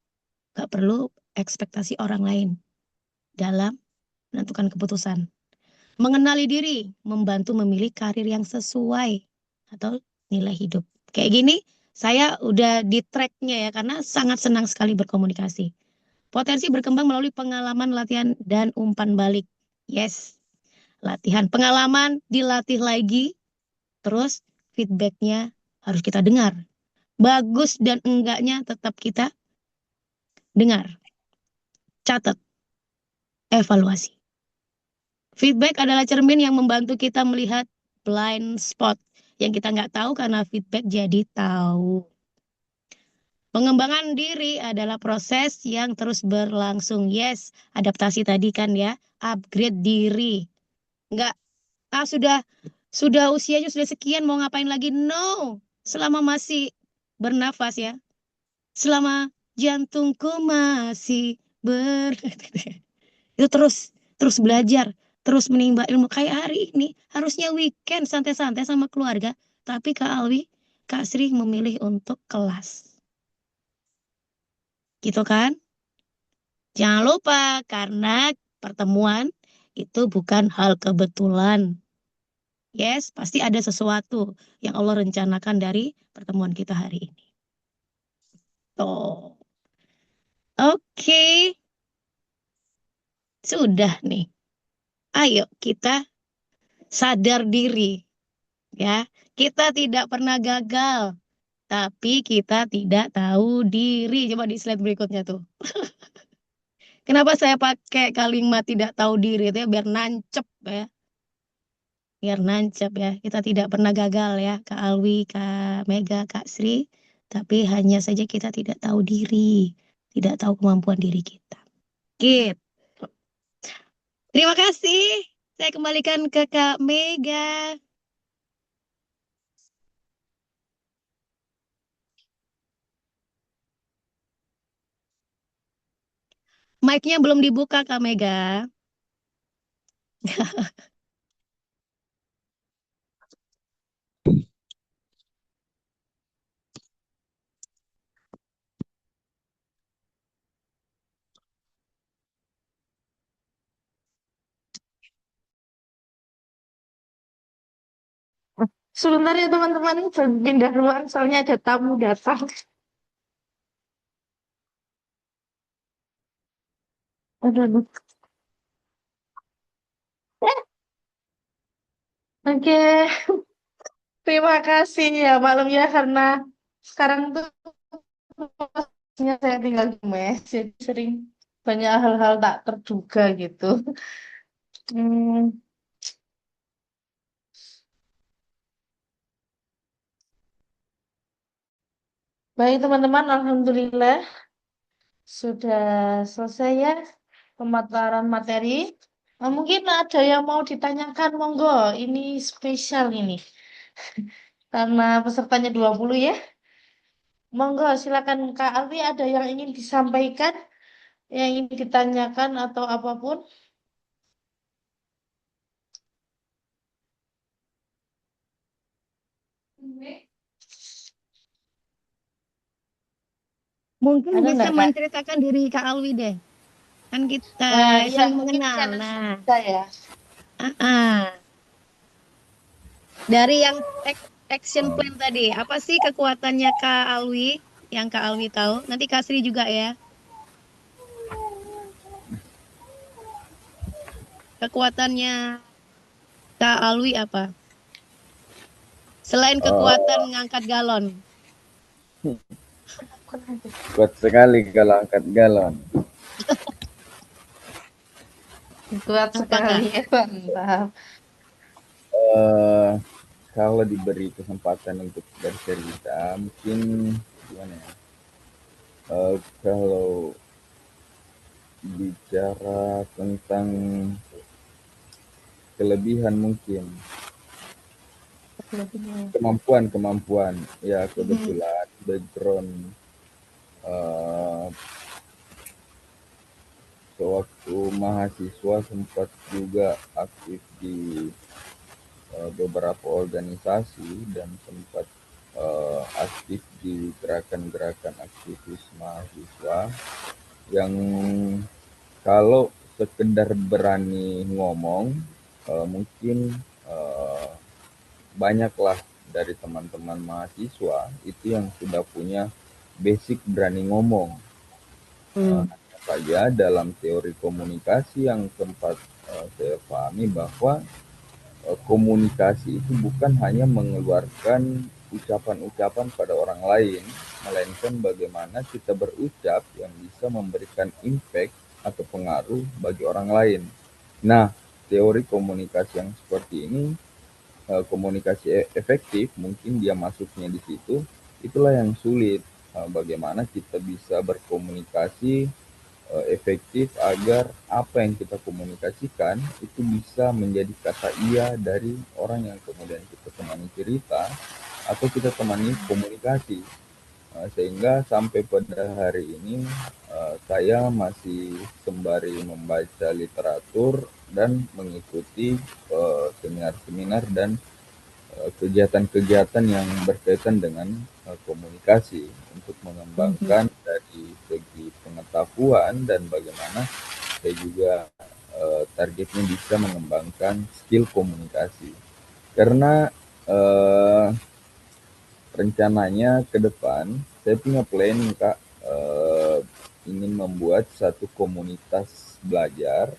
B: ekspektasi orang lain dalam menentukan keputusan. Mengenali diri, membantu memilih karir yang sesuai atau nilai hidup. Kayak gini, saya udah di tracknya ya, karena sangat senang sekali berkomunikasi. Potensi berkembang melalui pengalaman, latihan, dan umpan balik. Yes, latihan. Pengalaman dilatih lagi, terus feedbacknya harus kita dengar. Bagus dan enggaknya tetap kita dengar. Catat, evaluasi. Feedback adalah cermin yang membantu kita melihat blind spot yang kita nggak tahu, karena feedback jadi tahu. Pengembangan diri adalah proses yang terus berlangsung. Yes, adaptasi tadi kan ya, upgrade diri. Nggak, sudah usianya sudah sekian mau ngapain lagi? No, selama masih bernafas ya, selama jantungku masih itu terus belajar, terus menimba ilmu. Kayak hari ini harusnya weekend santai-santai sama keluarga, tapi Kak Alwi, Kak Sri memilih untuk kelas. Gitu kan? Jangan lupa, karena pertemuan itu bukan hal kebetulan. Yes, pasti ada sesuatu yang Allah rencanakan dari pertemuan kita hari ini. Tuh. Oke, sudah nih. Ayo kita sadar diri ya. Kita tidak pernah gagal, tapi kita tidak tahu diri. Coba di slide berikutnya tuh. Kenapa saya pakai kalimat tidak tahu diri itu ya, biar nancep ya. Biar nancep ya. Kita tidak pernah gagal ya, Kak Alwi, Kak Mega, Kak Sri. Tapi hanya saja kita tidak tahu diri. Tidak tahu kemampuan diri kita. Gitu. Terima kasih. Saya kembalikan ke Kak Mega. Mic-nya belum dibuka, Kak Mega.
A: Sebentar ya teman-teman, saya pindah ruang soalnya ada tamu datang. Aduh, aduh. Oke, terima kasih ya malam ya, karena sekarang tuh posisinya saya tinggal di mes, jadi sering banyak hal-hal tak terduga gitu. Hmm, baik teman-teman, alhamdulillah sudah selesai ya pemaparan materi. Mungkin ada yang mau ditanyakan, monggo. Ini spesial ini. Karena pesertanya 20 ya. Monggo silakan Kak Alwi, ada yang ingin disampaikan, yang ingin ditanyakan atau apapun.
B: Mungkin
A: Ada
B: bisa
A: nggak Kak?
B: menceritakan diri Kak Alwi deh. Kan kita
A: Iya,
B: saling
A: mungkin
B: mengenal.
A: challenge
B: Nah,
A: kita ya.
B: dari yang action plan tadi, apa sih kekuatannya Kak Alwi yang Kak Alwi tahu? Nanti Kak Sri juga ya. Kekuatannya Kak Alwi apa? Selain kekuatan ngangkat galon.
C: Kuat sekali kalau angkat galon.
A: Kuat
B: Apa
A: sekali
B: Kak?
A: ya, mantap.
C: Kalau diberi kesempatan untuk bercerita, mungkin gimana ya? Kalau bicara tentang kelebihan, mungkin kemampuan ya, kebetulan background sewaktu mahasiswa sempat juga aktif di beberapa organisasi dan sempat aktif di gerakan-gerakan aktivis mahasiswa yang kalau sekedar berani ngomong mungkin eh, banyaklah dari teman-teman mahasiswa itu yang sudah punya basic berani ngomong. Hanya saja dalam teori komunikasi yang sempat saya pahami bahwa komunikasi itu bukan hanya mengeluarkan ucapan-ucapan pada orang lain, melainkan bagaimana kita berucap yang bisa memberikan impact atau pengaruh bagi orang lain. Nah, teori komunikasi yang seperti ini, komunikasi efektif, mungkin dia masuknya di situ, itulah yang sulit. Bagaimana kita bisa berkomunikasi efektif agar apa yang kita komunikasikan itu bisa menjadi kata iya dari orang yang kemudian kita temani cerita atau kita temani komunikasi. Sehingga sampai pada hari ini saya masih sembari membaca literatur dan mengikuti seminar-seminar dan kegiatan-kegiatan yang berkaitan dengan komunikasi untuk mengembangkan dari segi pengetahuan dan bagaimana saya juga targetnya bisa mengembangkan skill komunikasi. Karena rencananya ke depan saya punya planning Kak, ingin membuat satu komunitas belajar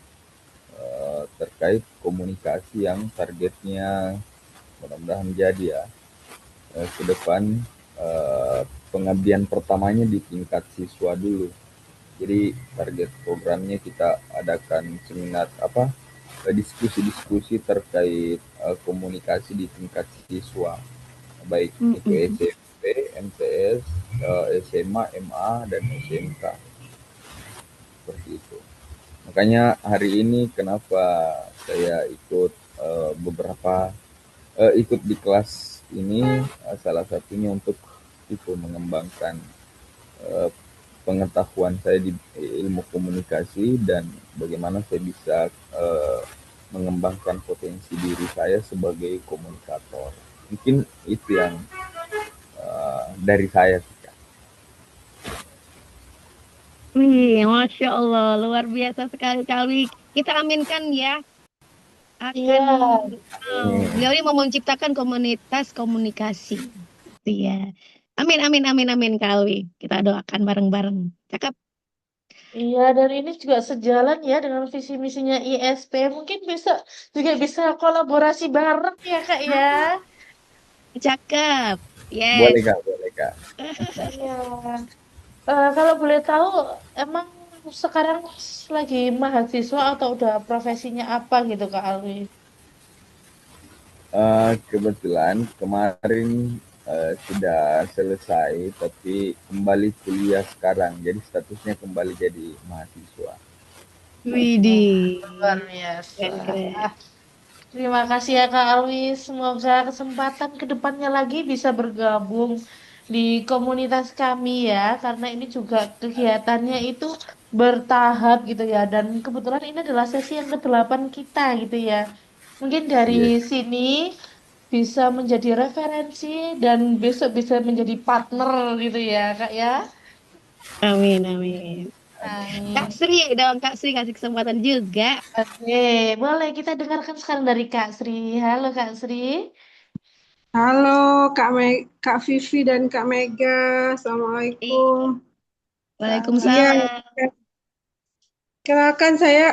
C: terkait komunikasi yang targetnya mudah-mudahan jadi ya ke depan pengabdian pertamanya di tingkat siswa dulu. Jadi target programnya kita adakan seminar diskusi-diskusi terkait komunikasi di tingkat siswa, baik itu SMP, MTS, SMA, MA, dan SMK seperti itu. Makanya hari ini kenapa saya ikut ikut di kelas ini, salah satunya untuk itu mengembangkan pengetahuan saya di ilmu komunikasi dan bagaimana saya bisa mengembangkan potensi diri saya sebagai komunikator. Mungkin itu yang dari saya.
B: Wih, Masya Allah, luar biasa sekali Kalwi. Kita aminkan ya, akan
A: Iya,
B: beliau ini mau menciptakan komunitas komunikasi. Gitu ya. Amin, amin, amin, amin Kalwi. Kita doakan bareng-bareng. Cakep.
A: iya, dan ini juga sejalan ya dengan visi misinya ISP. Mungkin bisa juga bisa kolaborasi bareng ya Kak ya.
B: Cakep.
C: Boleh
B: Yes.
C: Kak, boleh Kak.
A: Iya. Kalau boleh tahu, emang sekarang lagi mahasiswa atau udah profesinya apa gitu Kak Alwi?
C: Kebetulan kemarin sudah selesai, tapi kembali kuliah sekarang. Jadi statusnya kembali jadi mahasiswa.
A: Luar
B: Widih.
A: biasa.
B: Keren, keren.
A: Terima kasih ya Kak Alwi. Semoga kesempatan kedepannya lagi bisa bergabung di komunitas kami ya, karena ini juga kegiatannya itu bertahap gitu ya. Dan kebetulan ini adalah sesi yang ke-8 kita gitu ya. Mungkin dari
C: Yes.
A: sini bisa menjadi referensi dan besok bisa menjadi partner gitu ya Kak ya.
B: Amin, amin. Kak
A: Amin.
B: Sri dong, Kak Sri kasih kesempatan juga.
A: Oke, boleh kita dengarkan sekarang dari Kak Sri. Halo Kak Sri.
D: Halo Kak Vivi dan Kak Mega, Assalamualaikum. Iya,
B: Waalaikumsalam.
D: kenalkan saya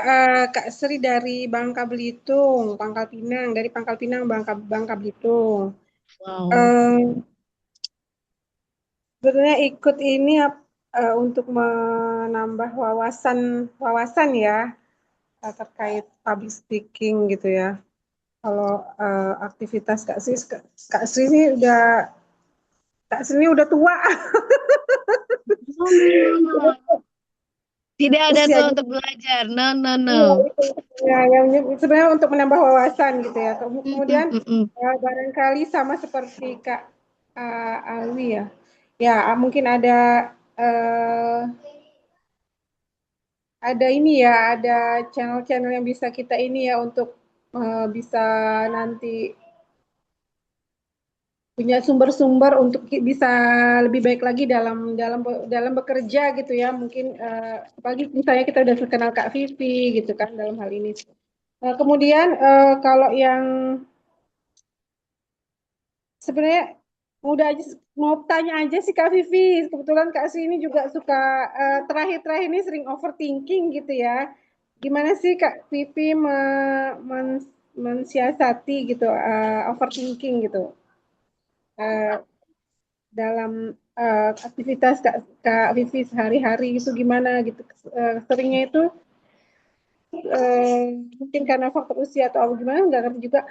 D: Kak Sri dari Bangka Belitung, Pangkal Pinang, dari Pangkal Pinang, Bangka Belitung.
B: Wow.
D: Eh, Sebenarnya ikut ini untuk menambah wawasan ya terkait public speaking gitu ya. Kalau aktivitas Kak Sri ini udah tua.
B: No, no, no, no. Tidak ada tua
D: Usianya.
B: untuk belajar. No, no, no.
D: Iya, itu. Ya, yang sebenarnya untuk menambah wawasan gitu ya.
B: Mm, mm,
D: Kemudian
B: mm, mm.
D: barangkali sama seperti Kak Alwi ya. Ya, mungkin eh, ada ini ya, ada channel-channel yang bisa kita ini ya untuk bisa nanti punya sumber-sumber untuk bisa lebih baik lagi dalam bekerja gitu ya. Mungkin apalagi misalnya kita udah kenal Kak Vivi gitu kan dalam hal ini. Kemudian kalau yang sebenarnya udah aja mau tanya aja sih Kak Vivi. Kebetulan Kak Sri ini juga suka terakhir-terakhir ini sering overthinking gitu ya. Gimana sih Kak Vivi mensiasati gitu overthinking gitu eh, dalam aktivitas Kak Vivi sehari-hari itu gimana gitu. Seringnya itu mungkin karena faktor usia atau apa gimana nggak ngerti juga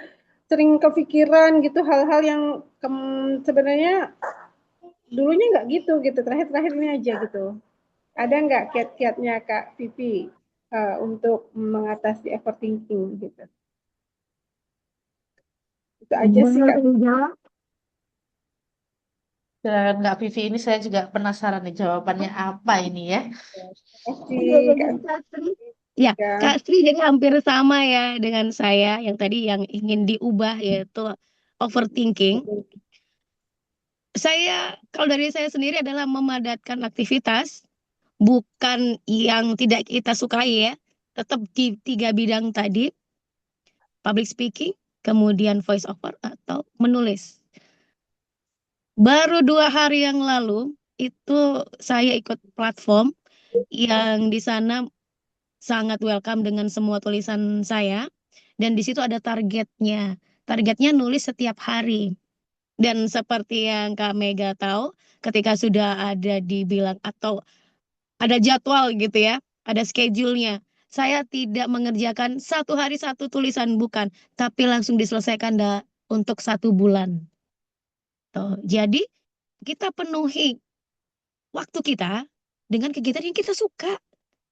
D: sering kepikiran gitu hal-hal yang sebenarnya dulunya nggak gitu gitu terakhir-terakhir ini aja gitu ada nggak kiat-kiatnya Kak Vivi untuk mengatasi overthinking gitu itu aja sih Kak.
B: Boleh jawab?
A: Dan Kak Vivi ini saya juga penasaran nih jawabannya apa ini ya.
D: Terima
B: Iya,
D: kasih Kak
B: jadi Kak Sri. Ya, Kak
D: Vika.
B: Sri jadi hampir sama ya dengan saya yang tadi yang ingin diubah yaitu overthinking. Kalau dari saya sendiri adalah memadatkan aktivitas, bukan yang tidak kita sukai ya. Tetap di tiga bidang tadi, public speaking, kemudian voice over atau menulis. Baru 2 hari yang lalu itu saya ikut platform yang di sana sangat welcome dengan semua tulisan saya dan di situ ada targetnya. Targetnya nulis setiap hari. Dan seperti yang Kak Mega tahu, ketika sudah ada dibilang atau ada jadwal gitu ya, ada schedule-nya. Saya tidak mengerjakan 1 hari 1 tulisan, bukan, tapi langsung diselesaikan untuk 1 bulan. Tuh. Jadi kita penuhi waktu kita dengan kegiatan yang kita suka,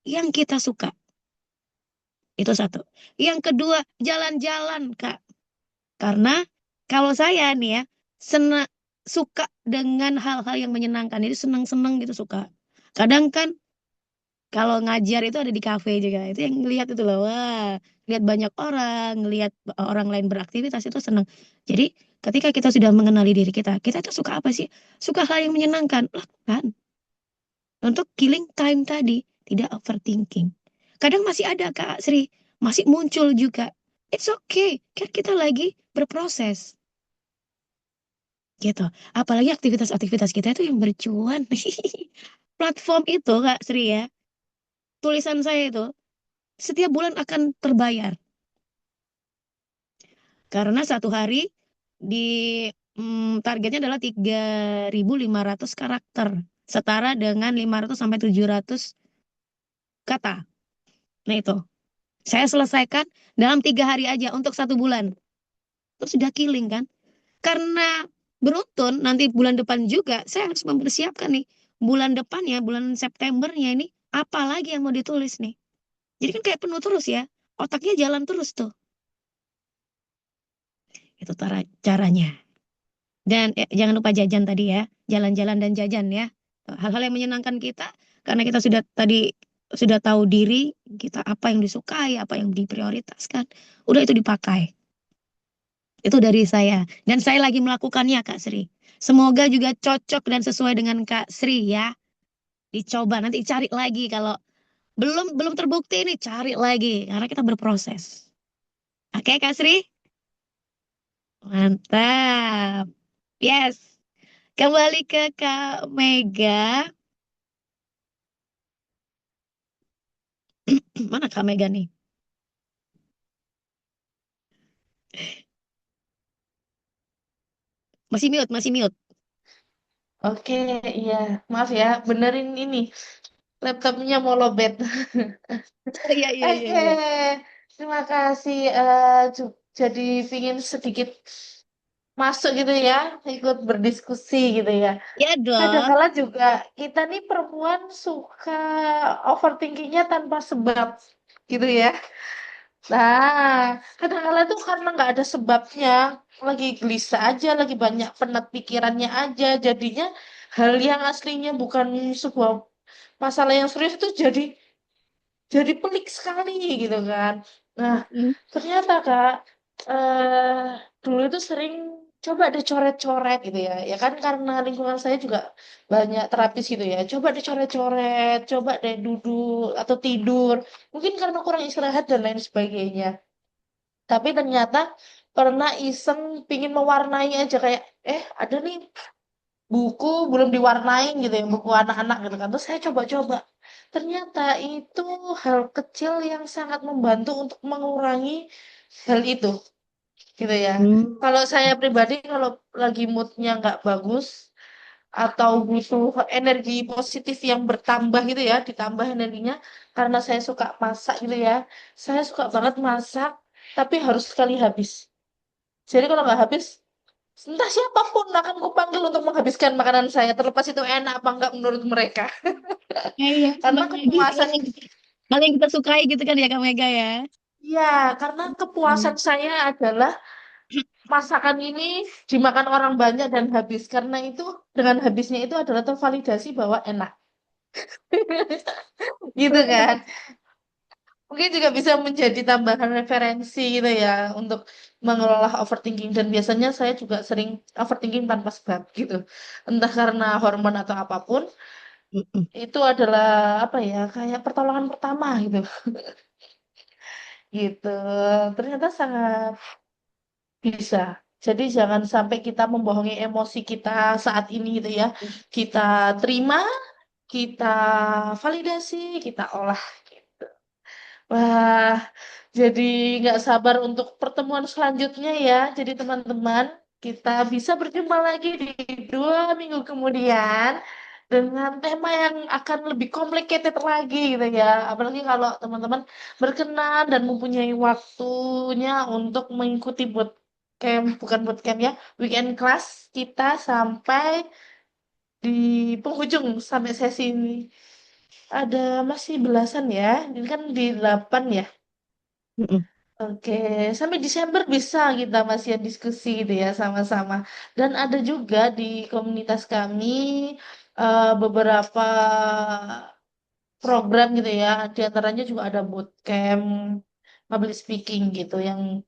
B: yang kita suka. Itu satu. Yang kedua, jalan-jalan, Kak. Karena kalau saya nih ya, suka dengan hal-hal yang menyenangkan. Jadi senang-senang gitu suka. Kadang kan kalau ngajar itu ada di kafe juga. Itu yang ngelihat itu loh. Wah, lihat banyak orang, ngelihat orang lain beraktivitas itu senang. Jadi ketika kita sudah mengenali diri kita itu suka apa sih? Suka hal yang menyenangkan. Lakukan. Untuk killing time tadi, tidak overthinking. Kadang masih ada Kak Sri, masih muncul juga. It's okay, kan kita lagi berproses. Gitu. Apalagi aktivitas-aktivitas kita itu yang bercuan. Platform itu Kak Sri ya, tulisan saya itu setiap bulan akan terbayar. Karena 1 hari di targetnya adalah 3.500 karakter. Setara dengan 500 sampai 700 kata. Nah itu. Saya selesaikan dalam 3 hari aja untuk 1 bulan. Terus sudah killing kan. Karena beruntun nanti bulan depan juga saya harus mempersiapkan nih. Bulan depannya, bulan Septembernya ini apa lagi yang mau ditulis nih. Jadi kan kayak penuh terus ya. Otaknya jalan terus tuh. Itu caranya. Dan jangan lupa jajan tadi ya. Jalan-jalan dan jajan ya. Hal-hal yang menyenangkan kita. Karena kita sudah tahu diri. Kita apa yang disukai. Apa yang diprioritaskan. Udah itu dipakai. Itu dari saya. Dan saya lagi melakukannya Kak Sri. Semoga juga cocok dan sesuai dengan Kak Sri ya. Dicoba nanti cari lagi kalau belum belum terbukti ini cari lagi karena kita berproses. Oke Kak Sri? Mantap. Yes. Kembali ke Kak Mega. Mana Kak Mega nih? Masih mute, masih mute.
A: Oke, iya. Maaf ya, benerin ini. Laptopnya mau lowbat.
B: Iya, iya, iya,
A: Oke,
B: iya.
A: terima kasih. Jadi pingin sedikit masuk gitu ya, ikut berdiskusi gitu ya.
B: Ya dong.
A: Kadang-kala juga kita nih perempuan suka overthinkingnya tanpa sebab gitu ya. Nah, kadang-kala tuh karena nggak ada sebabnya, lagi gelisah aja, lagi banyak penat pikirannya aja, jadinya hal yang aslinya bukan sebuah masalah yang serius itu jadi jadi pelik sekali gitu kan. Nah,
B: Mm-mm.
A: ternyata Kak, eh dulu itu sering coba deh coret-coret gitu ya. Ya kan karena lingkungan saya juga banyak terapis gitu ya. Coba deh coret-coret, coba deh duduk atau tidur. Mungkin karena kurang istirahat dan lain sebagainya. Tapi ternyata pernah iseng pingin mewarnai aja kayak, ada nih buku belum diwarnain gitu ya, buku anak-anak gitu kan. Terus saya coba-coba. Ternyata itu hal kecil yang sangat membantu untuk mengurangi hal itu gitu ya.
B: Hmm.
A: Kalau saya pribadi kalau lagi moodnya nggak bagus atau butuh energi positif yang bertambah gitu ya, ditambah energinya karena saya suka masak gitu ya. Saya suka banget masak tapi harus sekali habis. Jadi kalau nggak habis, entah siapapun akan kupanggil untuk menghabiskan makanan saya, terlepas itu enak apa enggak menurut mereka.
B: Iya,
A: Karena
B: berbagi
A: kepuasan,
B: hal yang kita sukai gitu kan ya Kak Mega ya.
A: ya, karena
B: Hmm.
A: kepuasan saya adalah masakan ini dimakan orang banyak dan habis. Karena itu, dengan habisnya itu adalah tervalidasi bahwa enak. Gitu kan. Mungkin juga bisa menjadi tambahan referensi gitu ya untuk mengelola overthinking. Dan biasanya saya juga sering overthinking tanpa sebab gitu. Entah karena hormon atau apapun,
B: Mm-mm.
A: itu adalah apa ya, kayak pertolongan pertama gitu. Gitu. Ternyata sangat bisa. Jadi jangan sampai kita membohongi emosi kita saat ini gitu ya. Kita terima, kita validasi, kita olah. Wah, jadi nggak sabar untuk pertemuan selanjutnya ya. Jadi teman-teman, kita bisa berjumpa lagi di 2 minggu kemudian dengan tema yang akan lebih complicated lagi gitu ya. Apalagi kalau teman-teman berkenan dan mempunyai waktunya untuk mengikuti bootcamp, bukan bootcamp ya, weekend class kita sampai di penghujung sampai sesi ini. Ada masih belasan ya, ini kan di 8 ya.
B: Mm-mm.
A: Oke, sampai Desember bisa kita masih diskusi gitu ya sama-sama. Dan ada juga di komunitas kami beberapa program gitu ya. Di antaranya juga ada bootcamp public speaking gitu yang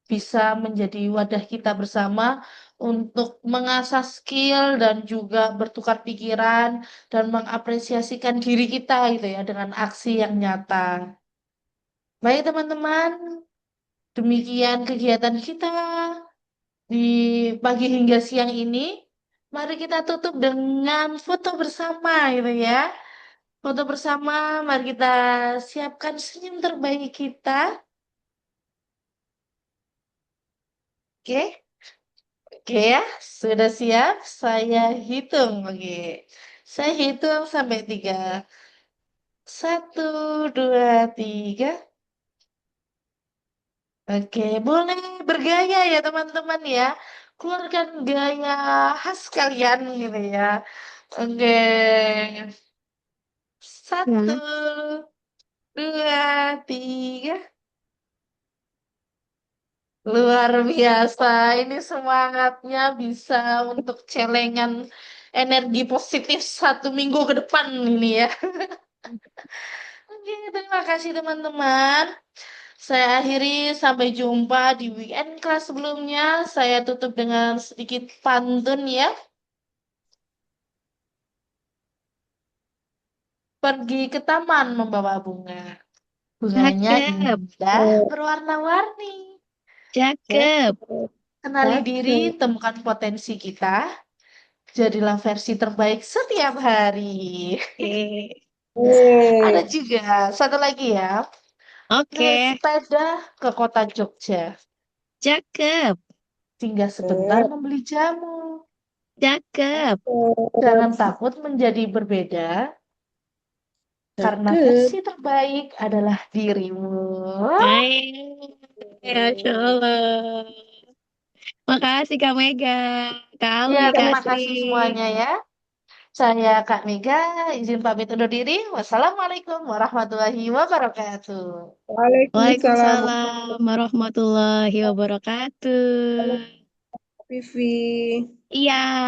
A: bisa menjadi wadah kita bersama untuk mengasah skill dan juga bertukar pikiran dan mengapresiasikan diri kita gitu ya dengan aksi yang nyata. Baik teman-teman, demikian kegiatan kita di pagi hingga siang ini. Mari kita tutup dengan foto bersama gitu ya. Foto bersama, mari kita siapkan senyum terbaik kita. Oke, oke ya. Sudah siap? Saya hitung. Oke. Saya hitung sampai 3. 1, 2, 3. Oke, boleh bergaya ya teman-teman ya. Keluarkan gaya khas kalian gitu ya. Oke, satu,
B: Ya.
A: 2, 3. Luar biasa. Ini semangatnya bisa untuk celengan energi positif 1 minggu ke depan ini ya. Oke, terima kasih teman-teman. Saya akhiri sampai jumpa di weekend kelas sebelumnya. Saya tutup dengan sedikit pantun ya. Pergi ke taman membawa bunga. Bunganya
B: Cakep,
A: indah, berwarna-warni.
B: cakep.
A: Kenali diri, temukan potensi kita. Jadilah versi terbaik setiap hari.
B: Oke.
A: Ada juga satu lagi ya. Naik
B: Oke,
A: sepeda ke kota Jogja.
B: cakep,
A: Singgah sebentar membeli jamu.
B: cakep.
A: Jangan takut menjadi berbeda, karena versi terbaik adalah dirimu.
B: Hai, Masya Allah. Makasih Kak Mega, Kak
A: Ya,
B: Alwi, Kak
A: terima
B: Sri.
A: kasih semuanya ya. Saya Kak Mega, izin pamit undur diri. Wassalamualaikum warahmatullahi wabarakatuh.
D: Waalaikumsalam.
B: Waalaikumsalam warahmatullahi wabarakatuh.
D: Vivi.
B: Iya.